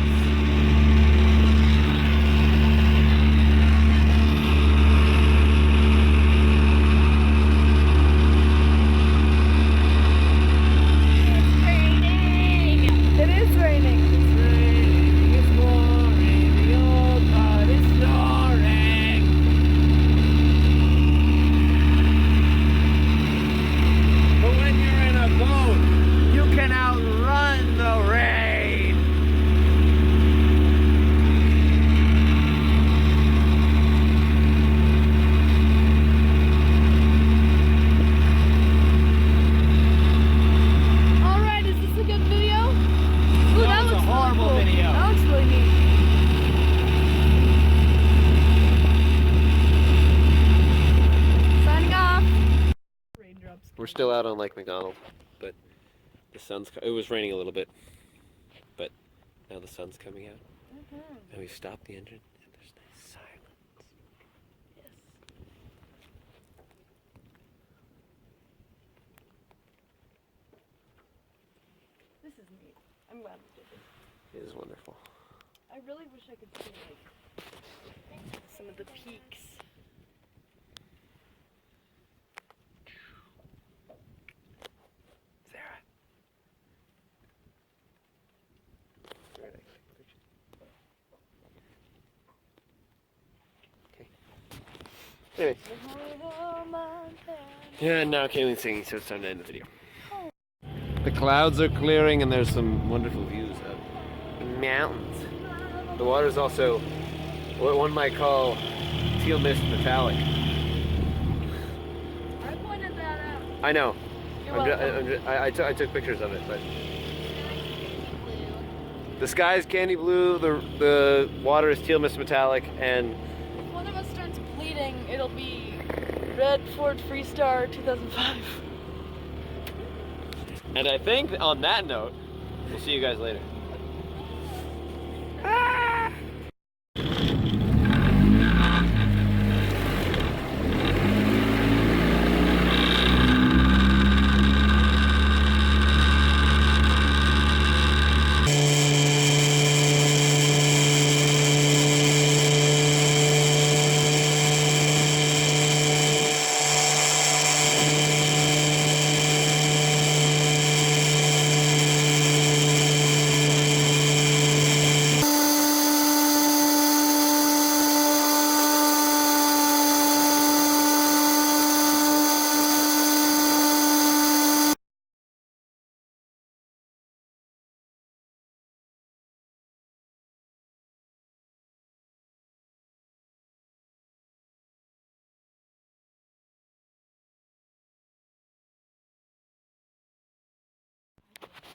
It is raining. It's raining, it's pouring, the old cart is snoring. But when you're in a boat, you can outrun the rain. Alright, is this a good video? Ooh, that was a looks really horrible cool. video. That looks really neat. We're still out on Lake McDonald, but the sun's. It was raining a little bit, but now the sun's coming out, and we've stopped the engine, and there's nice silence. Yes. This is neat. I'm glad we did this. It is wonderful. I really wish I could see like some of the peaks. Sarah. Very nice picture. Okay. Anyway. Yeah, now Kaylene's singing, so it's time to end the video. The clouds are clearing and there's some wonderful views of mountains. The water's also what one might call teal mist metallic. I pointed that out. I know. You're I took pictures of it, but the sky is candy blue, the water is teal mist metallic, and If one of us starts bleeding, it'll be Red Ford Freestar 2005. and I think on that note, we'll see you guys later.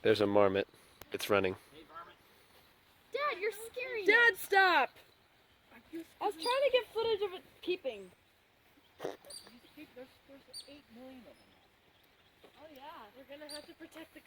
There's a marmot. It's running. Dad, you're scaring me. Dad, stop! I was trying to get footage of it peeping. There's 8 million of them. Oh yeah, we're gonna have to protect the.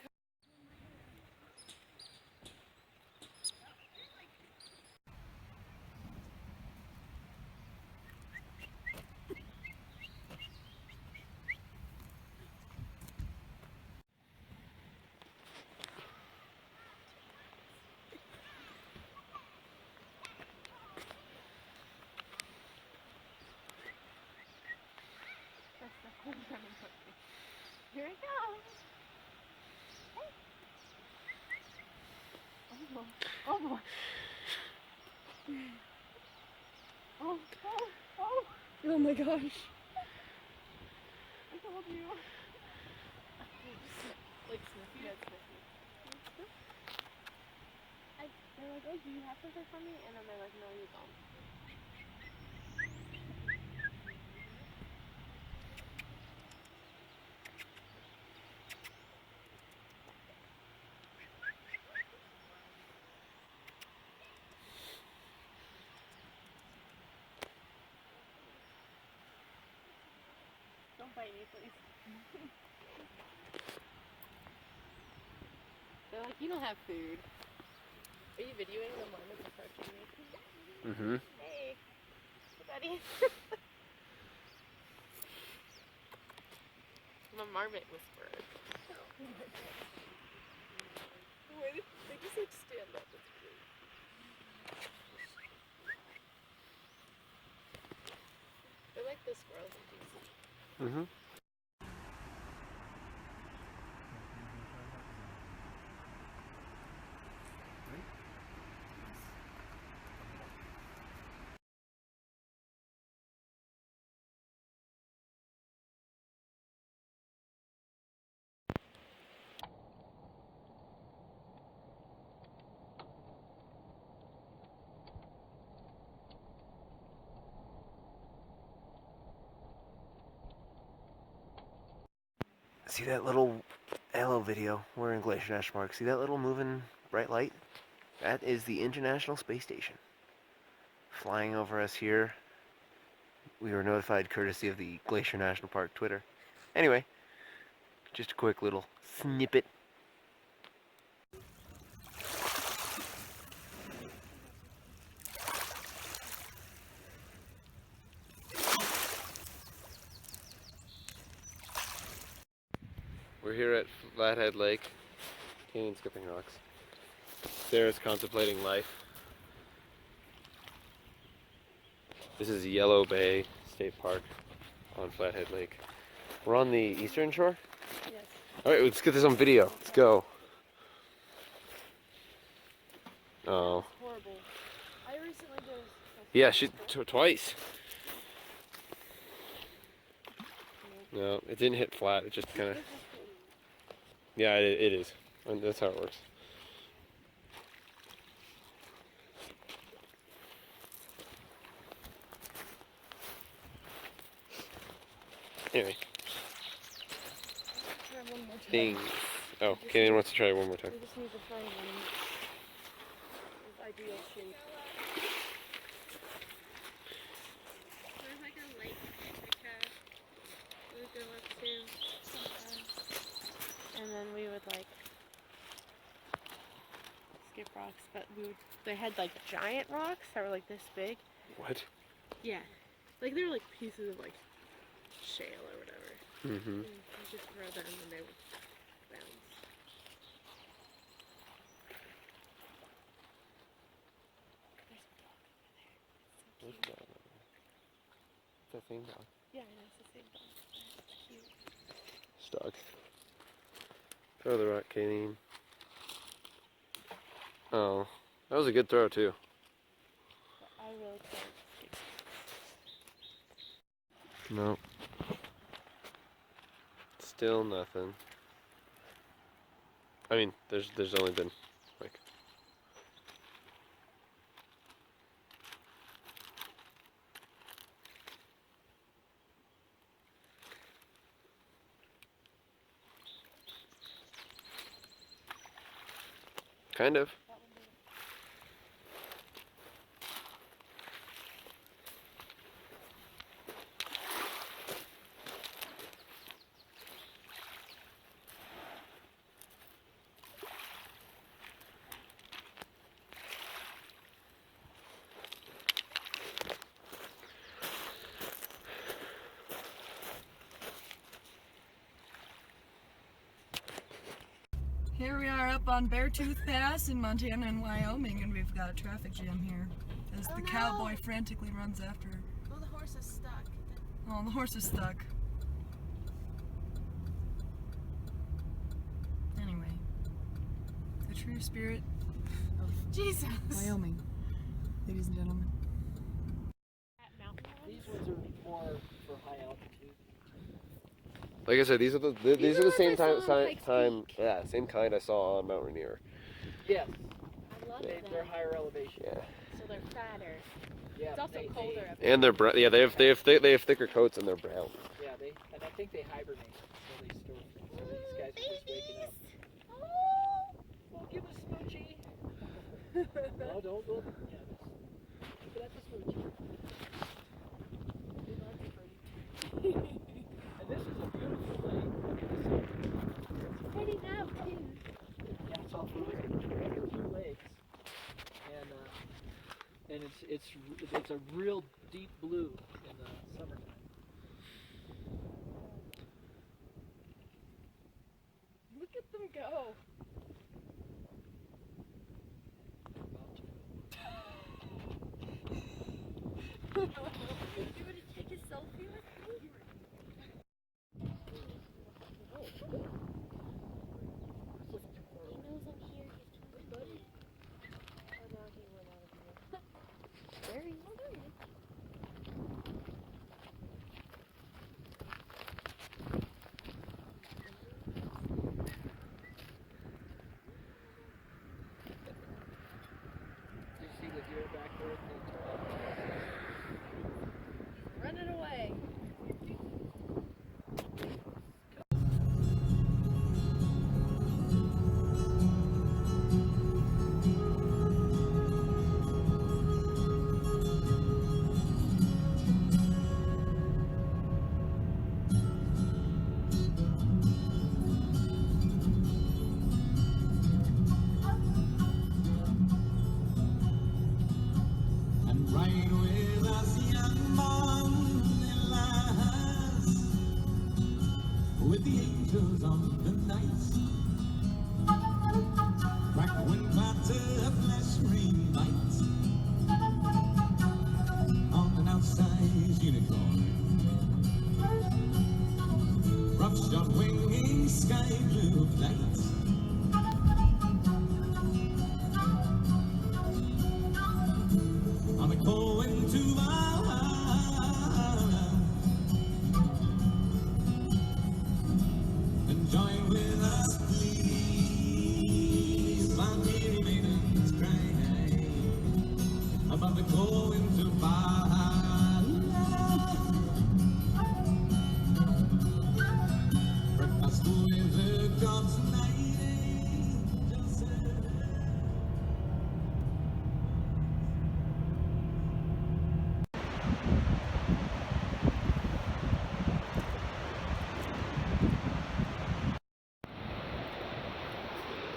Here it goes. Oh boy. Oh, oh, oh. Oh my gosh. I told you. Like Sniffy? Yeah, Sniffy. They're like, oh, do you have something for me? And then they're like, no, you don't. Don't bite me, please. They're like, you don't have food. Are you videoing the marmot approaching me? Mm-hmm. Hey, buddy. I'm a marmot whisperer. Wait, they just like stand up. It's great. They're like the squirrels in DC. Mm-hmm. See that little hello video? We're in Glacier National Park. See that little moving bright light? That is the International Space Station. Flying over us here. We were notified courtesy of the Glacier National Park Twitter. Anyway, Just a quick little snippet. We're here at Flathead Lake, Canyon Skipping Rocks. Sarah's contemplating life. This is Yellow Bay State Park on Flathead Lake. We're on the eastern shore? Yes. Alright, let's get this on video. Let's go. Oh. Horrible. I recently did. Yeah, she twice. No, it didn't hit flat. It just kind of. Yeah, it is. And that's how it works. Anyway. Try one more time. Things. Oh, Kaylin wants to try it one more time. We just need to find one with ideal shape. There's like a lake we would go up to sometimes. And then we would like skip rocks, but they had like giant rocks that were like this big. What? Yeah. Like they were like pieces of like shale or whatever. Mm-hmm. And you just throw them and they would bounce. There's a dog over there. It's so cute. It's that same dog. Yeah, I know, it's the same dog. It's cute. Stuck. Throw the rock, Kaylin. Oh, that was a good throw too. But I really can't. Nope. Still nothing. I mean, there's only been like kind of. Here we are up on Beartooth Pass in Montana and Wyoming, and we've got a traffic jam here as the cowboy frantically runs after her. Oh, the horse is stuck. Oh, the horse is stuck. Anyway, the true spirit of Jesus. Wyoming, ladies and gentlemen. These ones are more for high altitude. Like I said, these are the same same kind I saw on Mount Rainier. Yes. I love them. They're higher elevation. Yeah. So they're fatter. Yeah. It's also colder up And they're brown. Yeah, they have thicker coats and they're brown. Yeah, and I think they hibernate, so they store. So these guys are just waking up. Well, give a smoochie. No, don't look. Yeah, but that's a smoochie. And this is a beautiful lake. Pretty now too. Yeah, it's all frozen. 2 lakes, and it's a real deep blue in the summertime. Look at them go. You want to take a selfie with me? He knows I'm here. He's trying to Oh no, he went out of here. There he is. You see the deer back there at the top? Running away.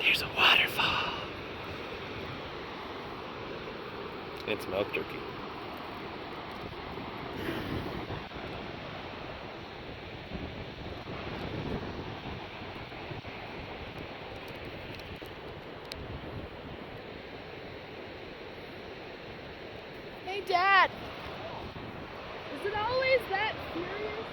There's a waterfall. It's milk turkey. Hey, Dad. Is it always that serious?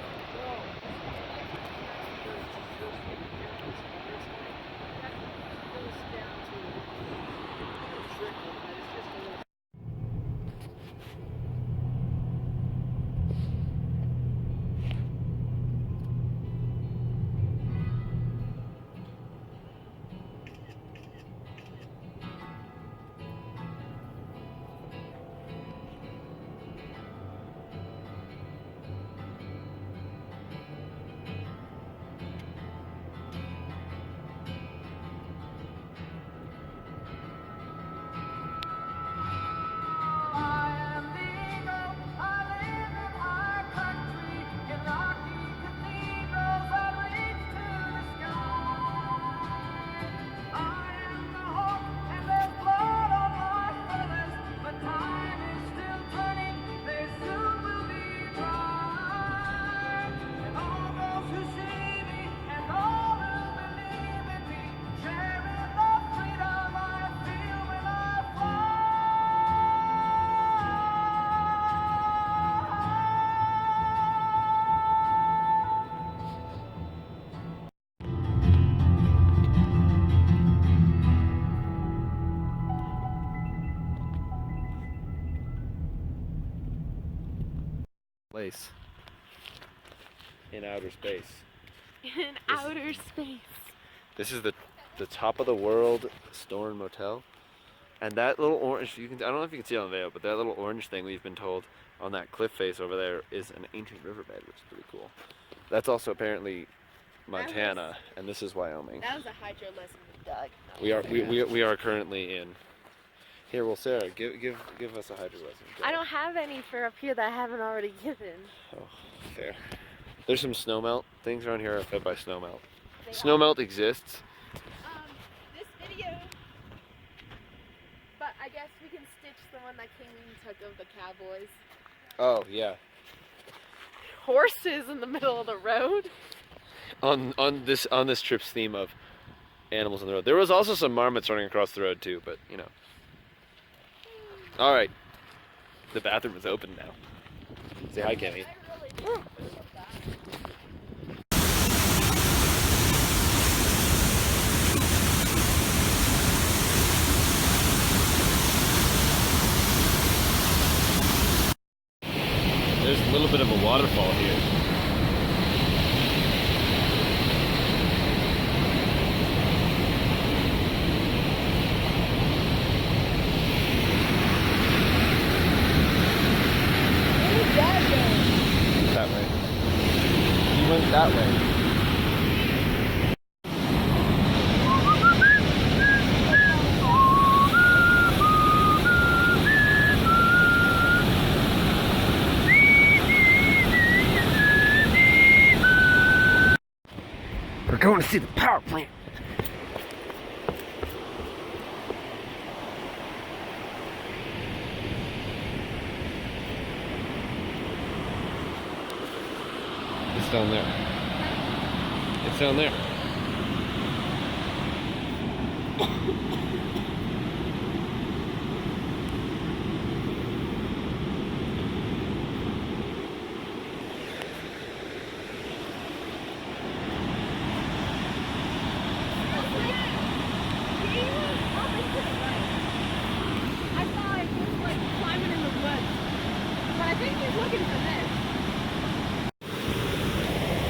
Place in outer space. In outer space. This is the top of the world store and motel. And that little orange, I don't know if you can see it on the video, but that little orange thing we've been told on that cliff face over there is an ancient riverbed, which is pretty cool. That's also apparently Montana, and this is Wyoming. That was a hydro lesson with Doug. We are currently in. Here, well, Sarah, give us a hydro lesson. Go. I don't have any for up here that I haven't already given. Oh, fair. There's some snowmelt. Things around here are fed by snowmelt. Snowmelt exists. This video, but I guess we can stitch the one that King took of the cowboys. Oh yeah. Horses in the middle of the road. On this trip's theme of animals on the road, there was also some marmots running across the road too, but you know. All right, the bathroom is open now. Say hi, Kenny. There's a little bit of a waterfall here. That way. He went that way. We're going to see the power plant. It's down there. It's down there.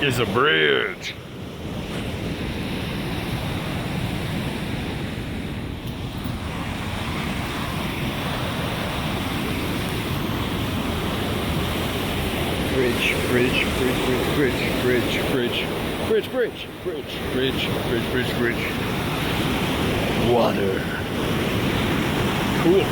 is a bridge. Bridge, bridge, bridge, bridge, bridge, bridge, bridge, bridge, bridge, bridge, bridge, bridge, bridge. Water. Cool.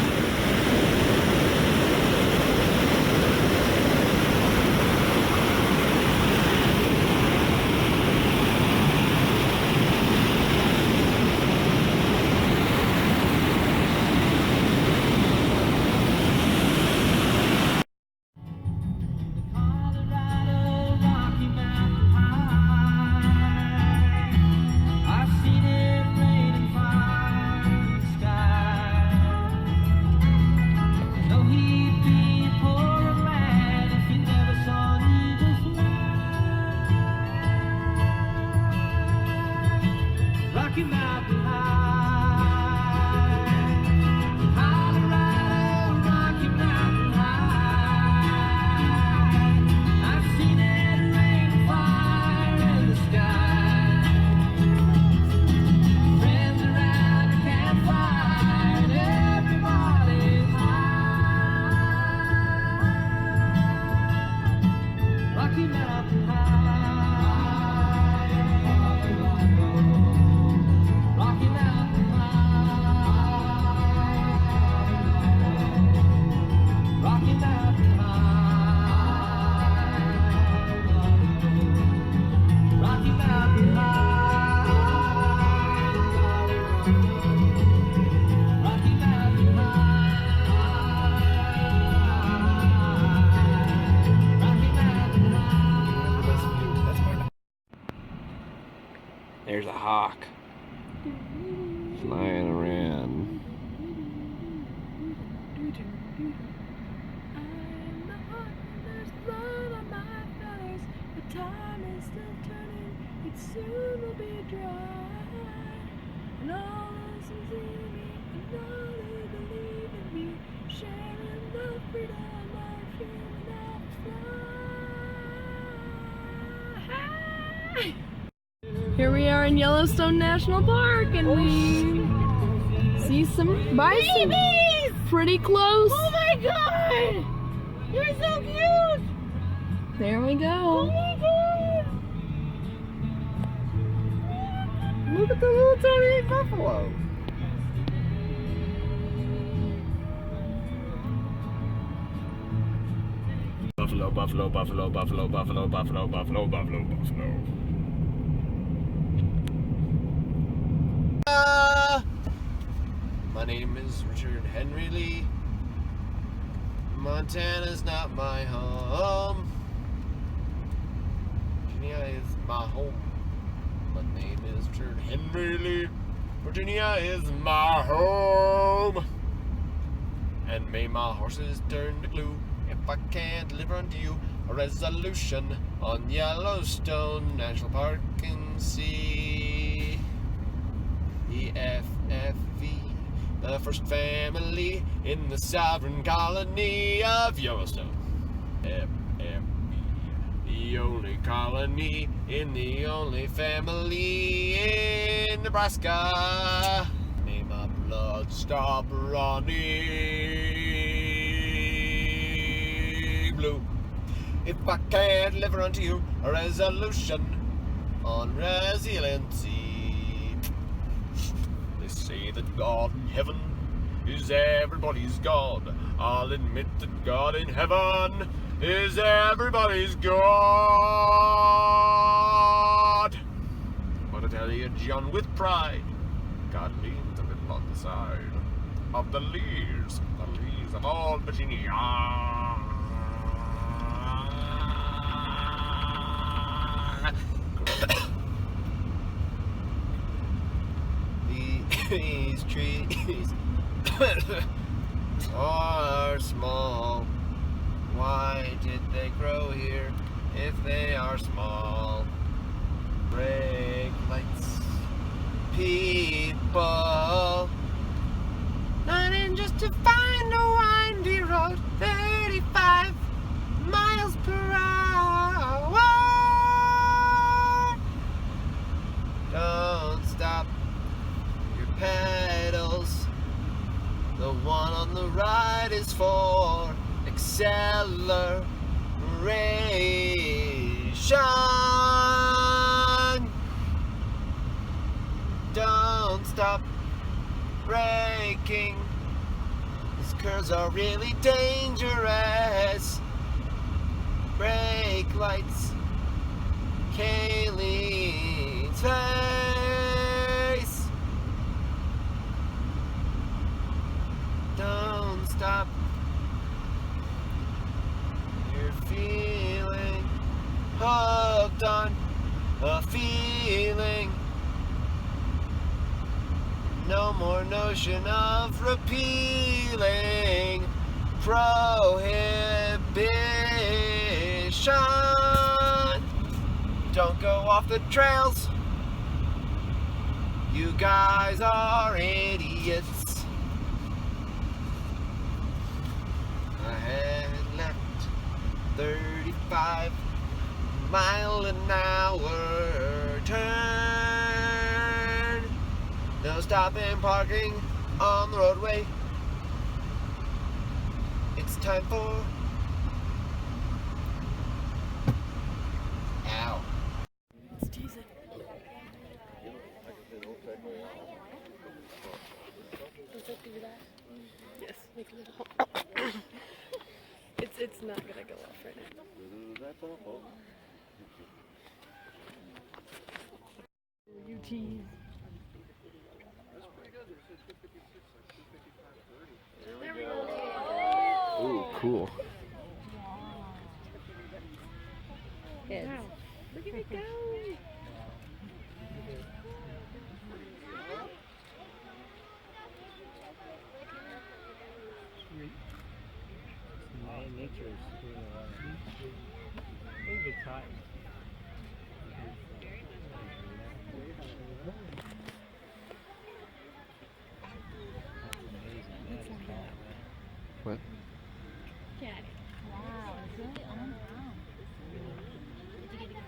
There's a hawk flying around. Soon will be dry, and all those who see me and all who believe in me, sharing the freedom of human fly. Here we are in Yellowstone National Park, and we see some bison pretty close. Oh my god! You're so cute! There we go. Oh my god! Look at the little tiny buffalo. Buffalo, buffalo, buffalo, buffalo, buffalo, buffalo, buffalo, buffalo, buffalo. My name is Richard Henry Lee. Montana's not my home. Virginia is my home. My name is Richard Henry Lee. Virginia is my home. And may my horses turn to glue if I can't deliver unto you a resolution on Yellowstone National Park and see EFFV, the first family in the sovereign colony of Yellowstone. FFV, the only colony in the only family in Nebraska. May my blood stop running blue if I can't deliver unto you a resolution on resiliency. They say that God in heaven is everybody's God. I'll admit that God in heaven is everybody's God. But I tell you, John, with pride, God leans a little on the side of the leaves of old Virginia. These trees are small. Why did they grow here if they are small? Brake lights, people, running just to find a windy road, 35 miles per hour. one on the right is for acceleration. Don't stop braking. These curves are really dangerous. Brake lights. Kayleen's face. Don't stop. You're feeling hooked on a feeling. No more notion of repealing prohibition. Don't go off the trails. You guys are idiots. Ahead left 35 mile an hour turn. No stopping, parking on the roadway. It's time for... Ow. Let's tease it. Does it do that? Yes, make a little hole. It's not gonna go off right now. You tease. Ooh, cool. Wow. Look at it go. Nature's doing a lot of things get tired. What? Cat. Wow, it's really on ground. Did you get a good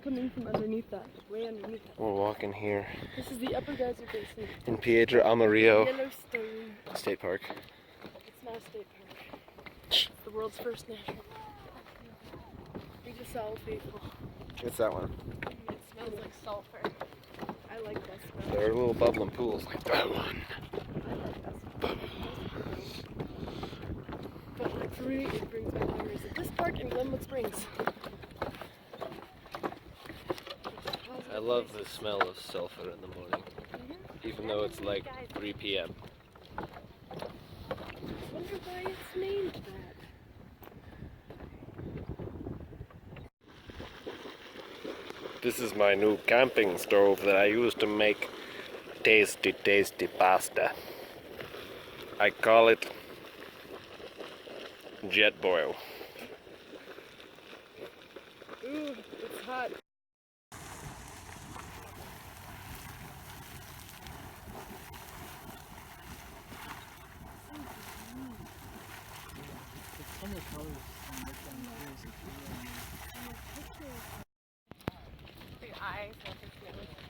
Coming from underneath that, way underneath that. We're walking here This is the Upper Geyser Basin. in Piedra Amarillo Yellowstone. State Park. It's not a state park. It's the world's first national park. We just saw faithful. What's that one? It smells like sulfur. I like that smell. There are little bubbling pools like that one. I like that smell. But like for me, it brings back memories of this park in Glenwood Springs. I love the smell of sulfur in the morning, even though it's like 3 p.m. I wonder why it's named that. This is my new camping stove that I use to make tasty, tasty pasta. I call it Jet Boil. Ooh, it's hot.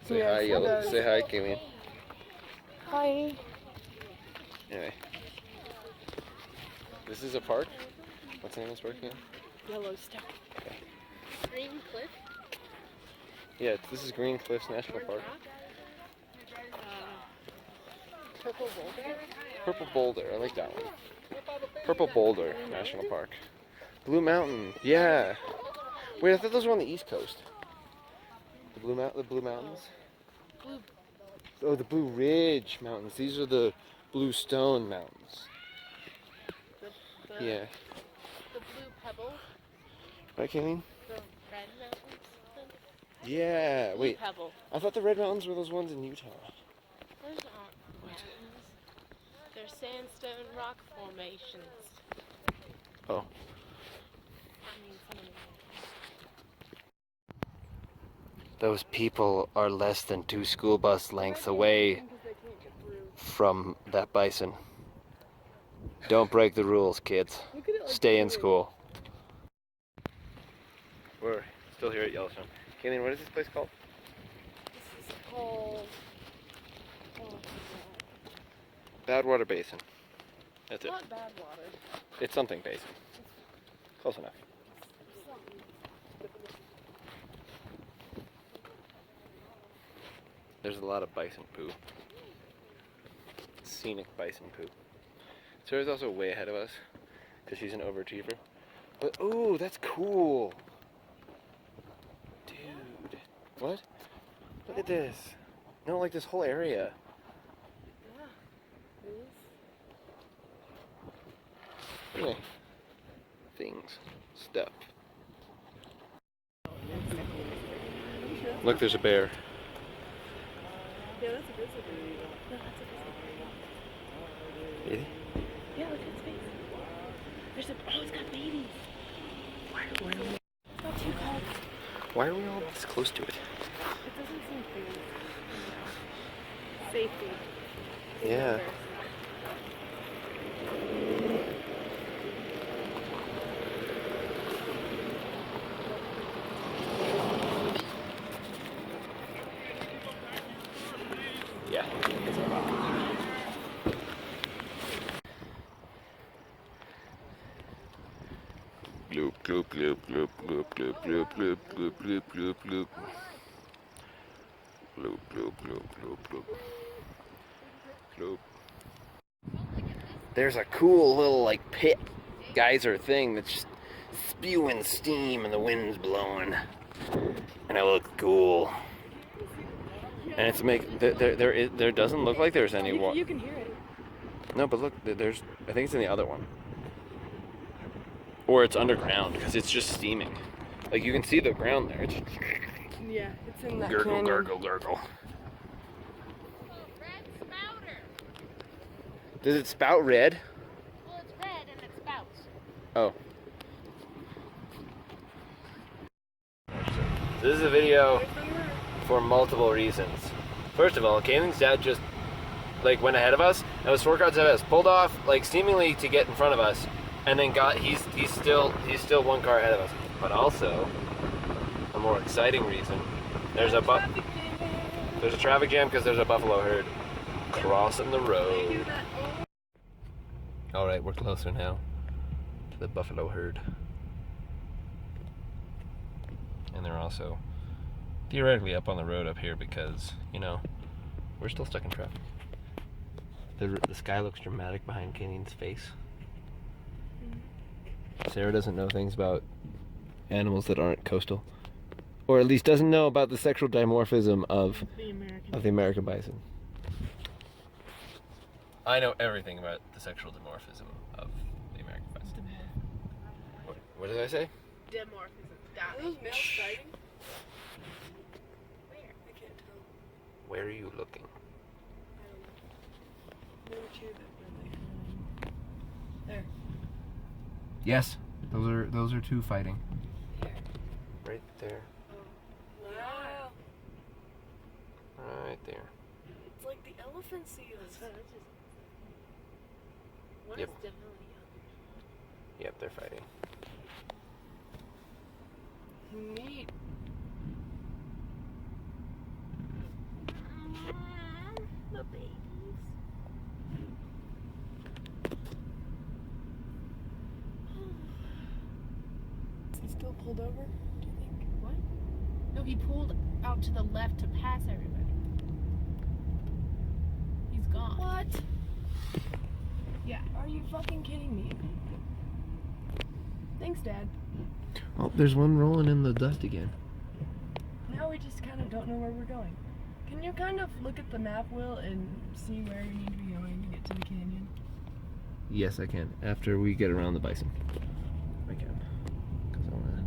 Say hi, Yellow. Say hi, Kimmy. Hi. Anyway. This is a park? What's the name of this park again? Yellowstone. Okay. Green Cliff. Yeah, this is Green Cliffs National Park. Purple Boulder. Purple Boulder, I like that one. Purple Boulder National Park. Blue Mountain, yeah. Wait, I thought those were on the East Coast. The Blue Mountains? Oh, the Blue Ridge Mountains. These are the Blue Stone Mountains. Yeah. The Blue Pebble. Right, Kayleen? The Red Mountains. Yeah, Blue wait. Pebble. I thought the Red Mountains were those ones in Utah. Those aren't mountains. They're sandstone rock formations. Oh. I mean, some of them. Those people are less than 2 school bus lengths away from that bison. Don't break the rules, kids. Stay in school. We're still here at Yellowstone. Kayleen, what is this place called? This is called... Badwater Basin. That's it. Not bad water. It's something basin. Close enough. There's a lot of bison poo. Scenic bison poo. Sarah's also way ahead of us because she's an overachiever. But ooh, that's cool. Dude. What? Look at this. No, like this whole area. Yeah. Things. Stuff. Look, there's a bear. Yeah, that's a grizzly bear. No, that's a grizzly bear. Really? Yeah, look at its face. There's a. Oh, it's got babies. It's not too cold. Why are we all this close to it? It doesn't seem fair. Safety. Yeah. Yeah. Gloop, gloop, gloop, gloop, gloop, gloop, gloop, gloop, gloop, gloop, gloop, gloop. Gloop, gloop, gloop, gloop, gloop. Gloop. There's a cool little like pit geyser thing that's just spewing steam and the wind's blowing. And it looks cool. And it's there doesn't look like there's any water. You can hear it. No, but look, there's, I think it's in the other one. Or it's underground, because it's just steaming. Like, you can see the ground there. It's Yeah, it's in that gurgle, canyon. gurgle, gurgle. Does it spout red? Well, it's red and it spouts. Oh. This is a video for multiple reasons. First of all, Kaylin's dad just like went ahead of us and was 4 cars ahead of us, pulled off like seemingly to get in front of us, and then he's still 1 car ahead of us. But also, a more exciting reason, there's a traffic jam because there's a buffalo herd crossing the road. All right, we're closer now to the buffalo herd. And they're also theoretically up on the road up here because, you know, we're still stuck in traffic. The sky looks dramatic behind Kayleen's face. Sarah doesn't know things about animals that aren't coastal. Or at least doesn't know about the sexual dimorphism of the American bison. I know everything about the sexual dimorphism of the American bison. What did I say? Dimorphism. Are those males fighting? Where? I can't tell. Where are you looking? There were two that were there. Yes, those are 2 fighting. Right there. Wow. Right there. It's like the elephant seals. One Yep. is definitely young. Yep, they're fighting. Neat. The babies. Is he still pulled over, do you think? What? No, he pulled out to the left to pass everybody. He's gone. What? Yeah. Are you fucking kidding me? Thanks, Dad. Oh, there's one rolling in the dust again. Now we just kind of don't know where we're going. Can you kind of look at the map, Will, and see where you need to be going to get to the canyon? Yes, I can. After we get around the bison. I can. 'Cause I wanna...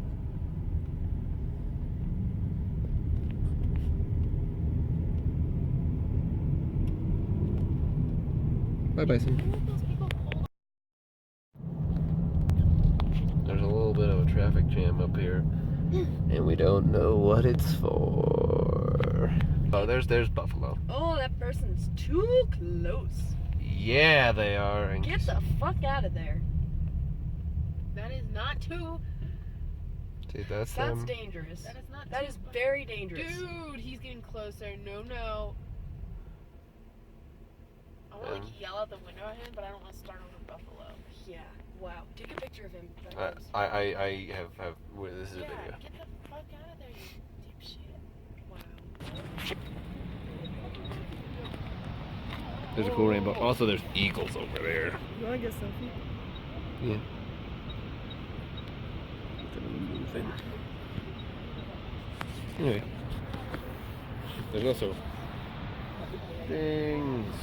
Bye, Bison. There's a little bit of a traffic jam up here, and we don't know what it's for. Oh, there's Buffalo. Oh, that person's too close. Yeah, they are. And Get the fuck out of there. That is not too. dude, that's That's them. dangerous. That is not. That too is very dangerous. Dude, he's getting closer. No, no. I want to like yell out the window at him, but I don't want to start over Buffalo. Yeah. Wow. Take a picture of him. I have. Well, this is a Yeah, video. get the fuck out of there, you dipshit. Wow. There's a cool rainbow. Also, there's eagles over there. You want to get a selfie? Yeah. Moving. Anyway, there's also things.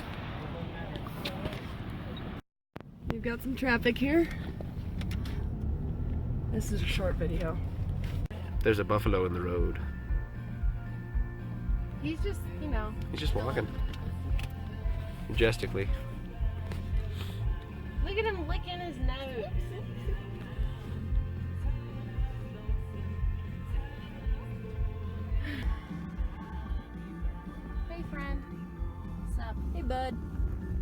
We've got some traffic here. This is a short video. There's a buffalo in the road. He's just, you know. He's just walking majestically. Look at him licking his nose. Hey, friend. What's up? Hey, bud.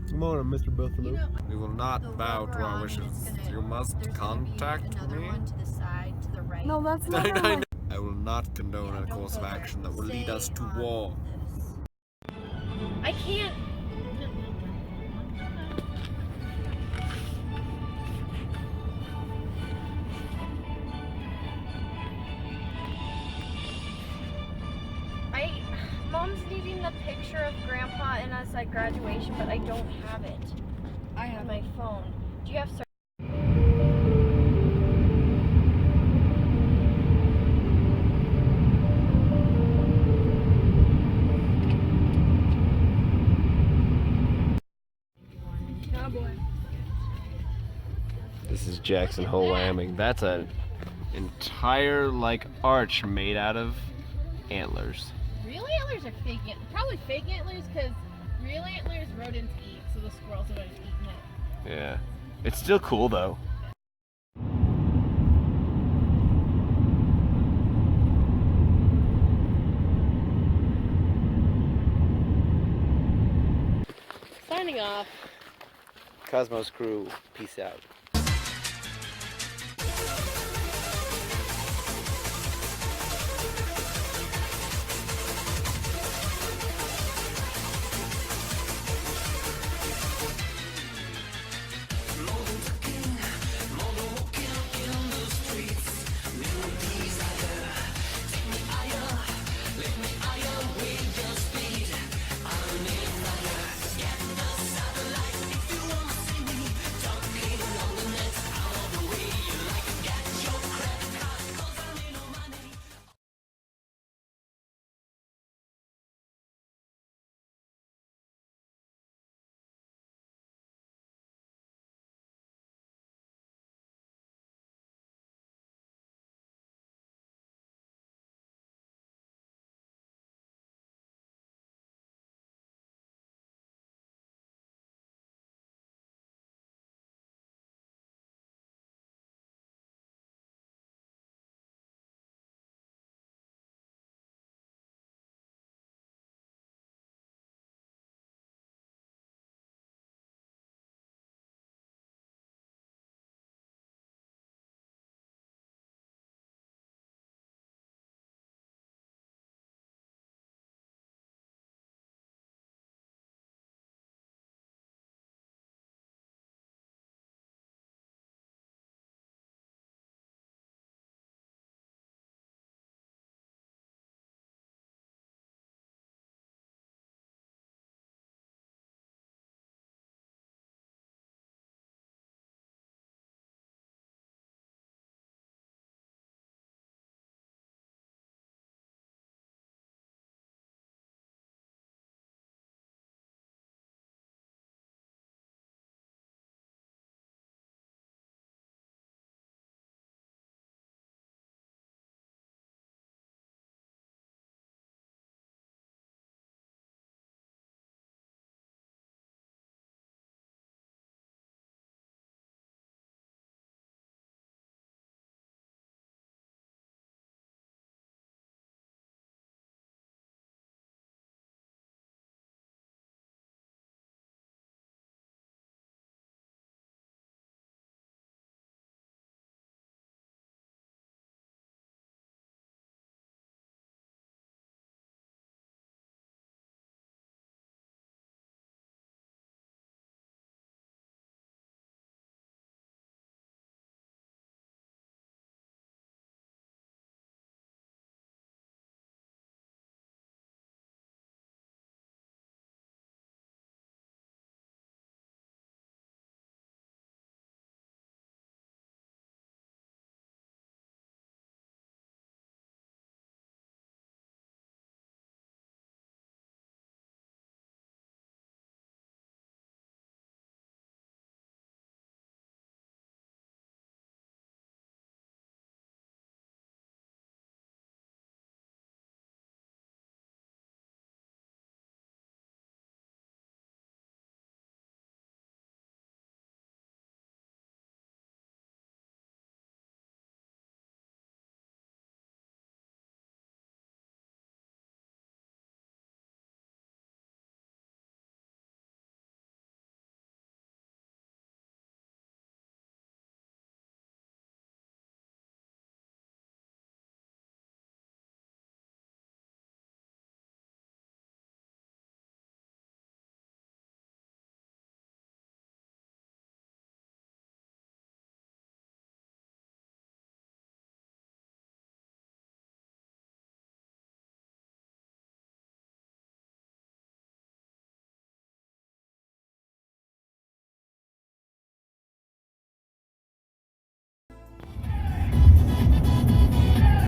Good morning, Mr. Buffalo. You know, We will not bow to our wishes. You must contact me. To the side, to the right. No, that's not my... I will not condone a course of action that will lead us to war. I can't. Mom's needing the picture of Grandpa in us at graduation, but I don't have it. I have on my phone. Do you have? Cowboy. This is Jackson Hole, Wyoming. That's an entire like arch made out of antlers. Real antlers are fake antlers. Probably fake antlers because real antlers rodents eat, so the squirrels have already eaten it. Yeah. It's still cool though. Signing off. Cosmos crew, peace out.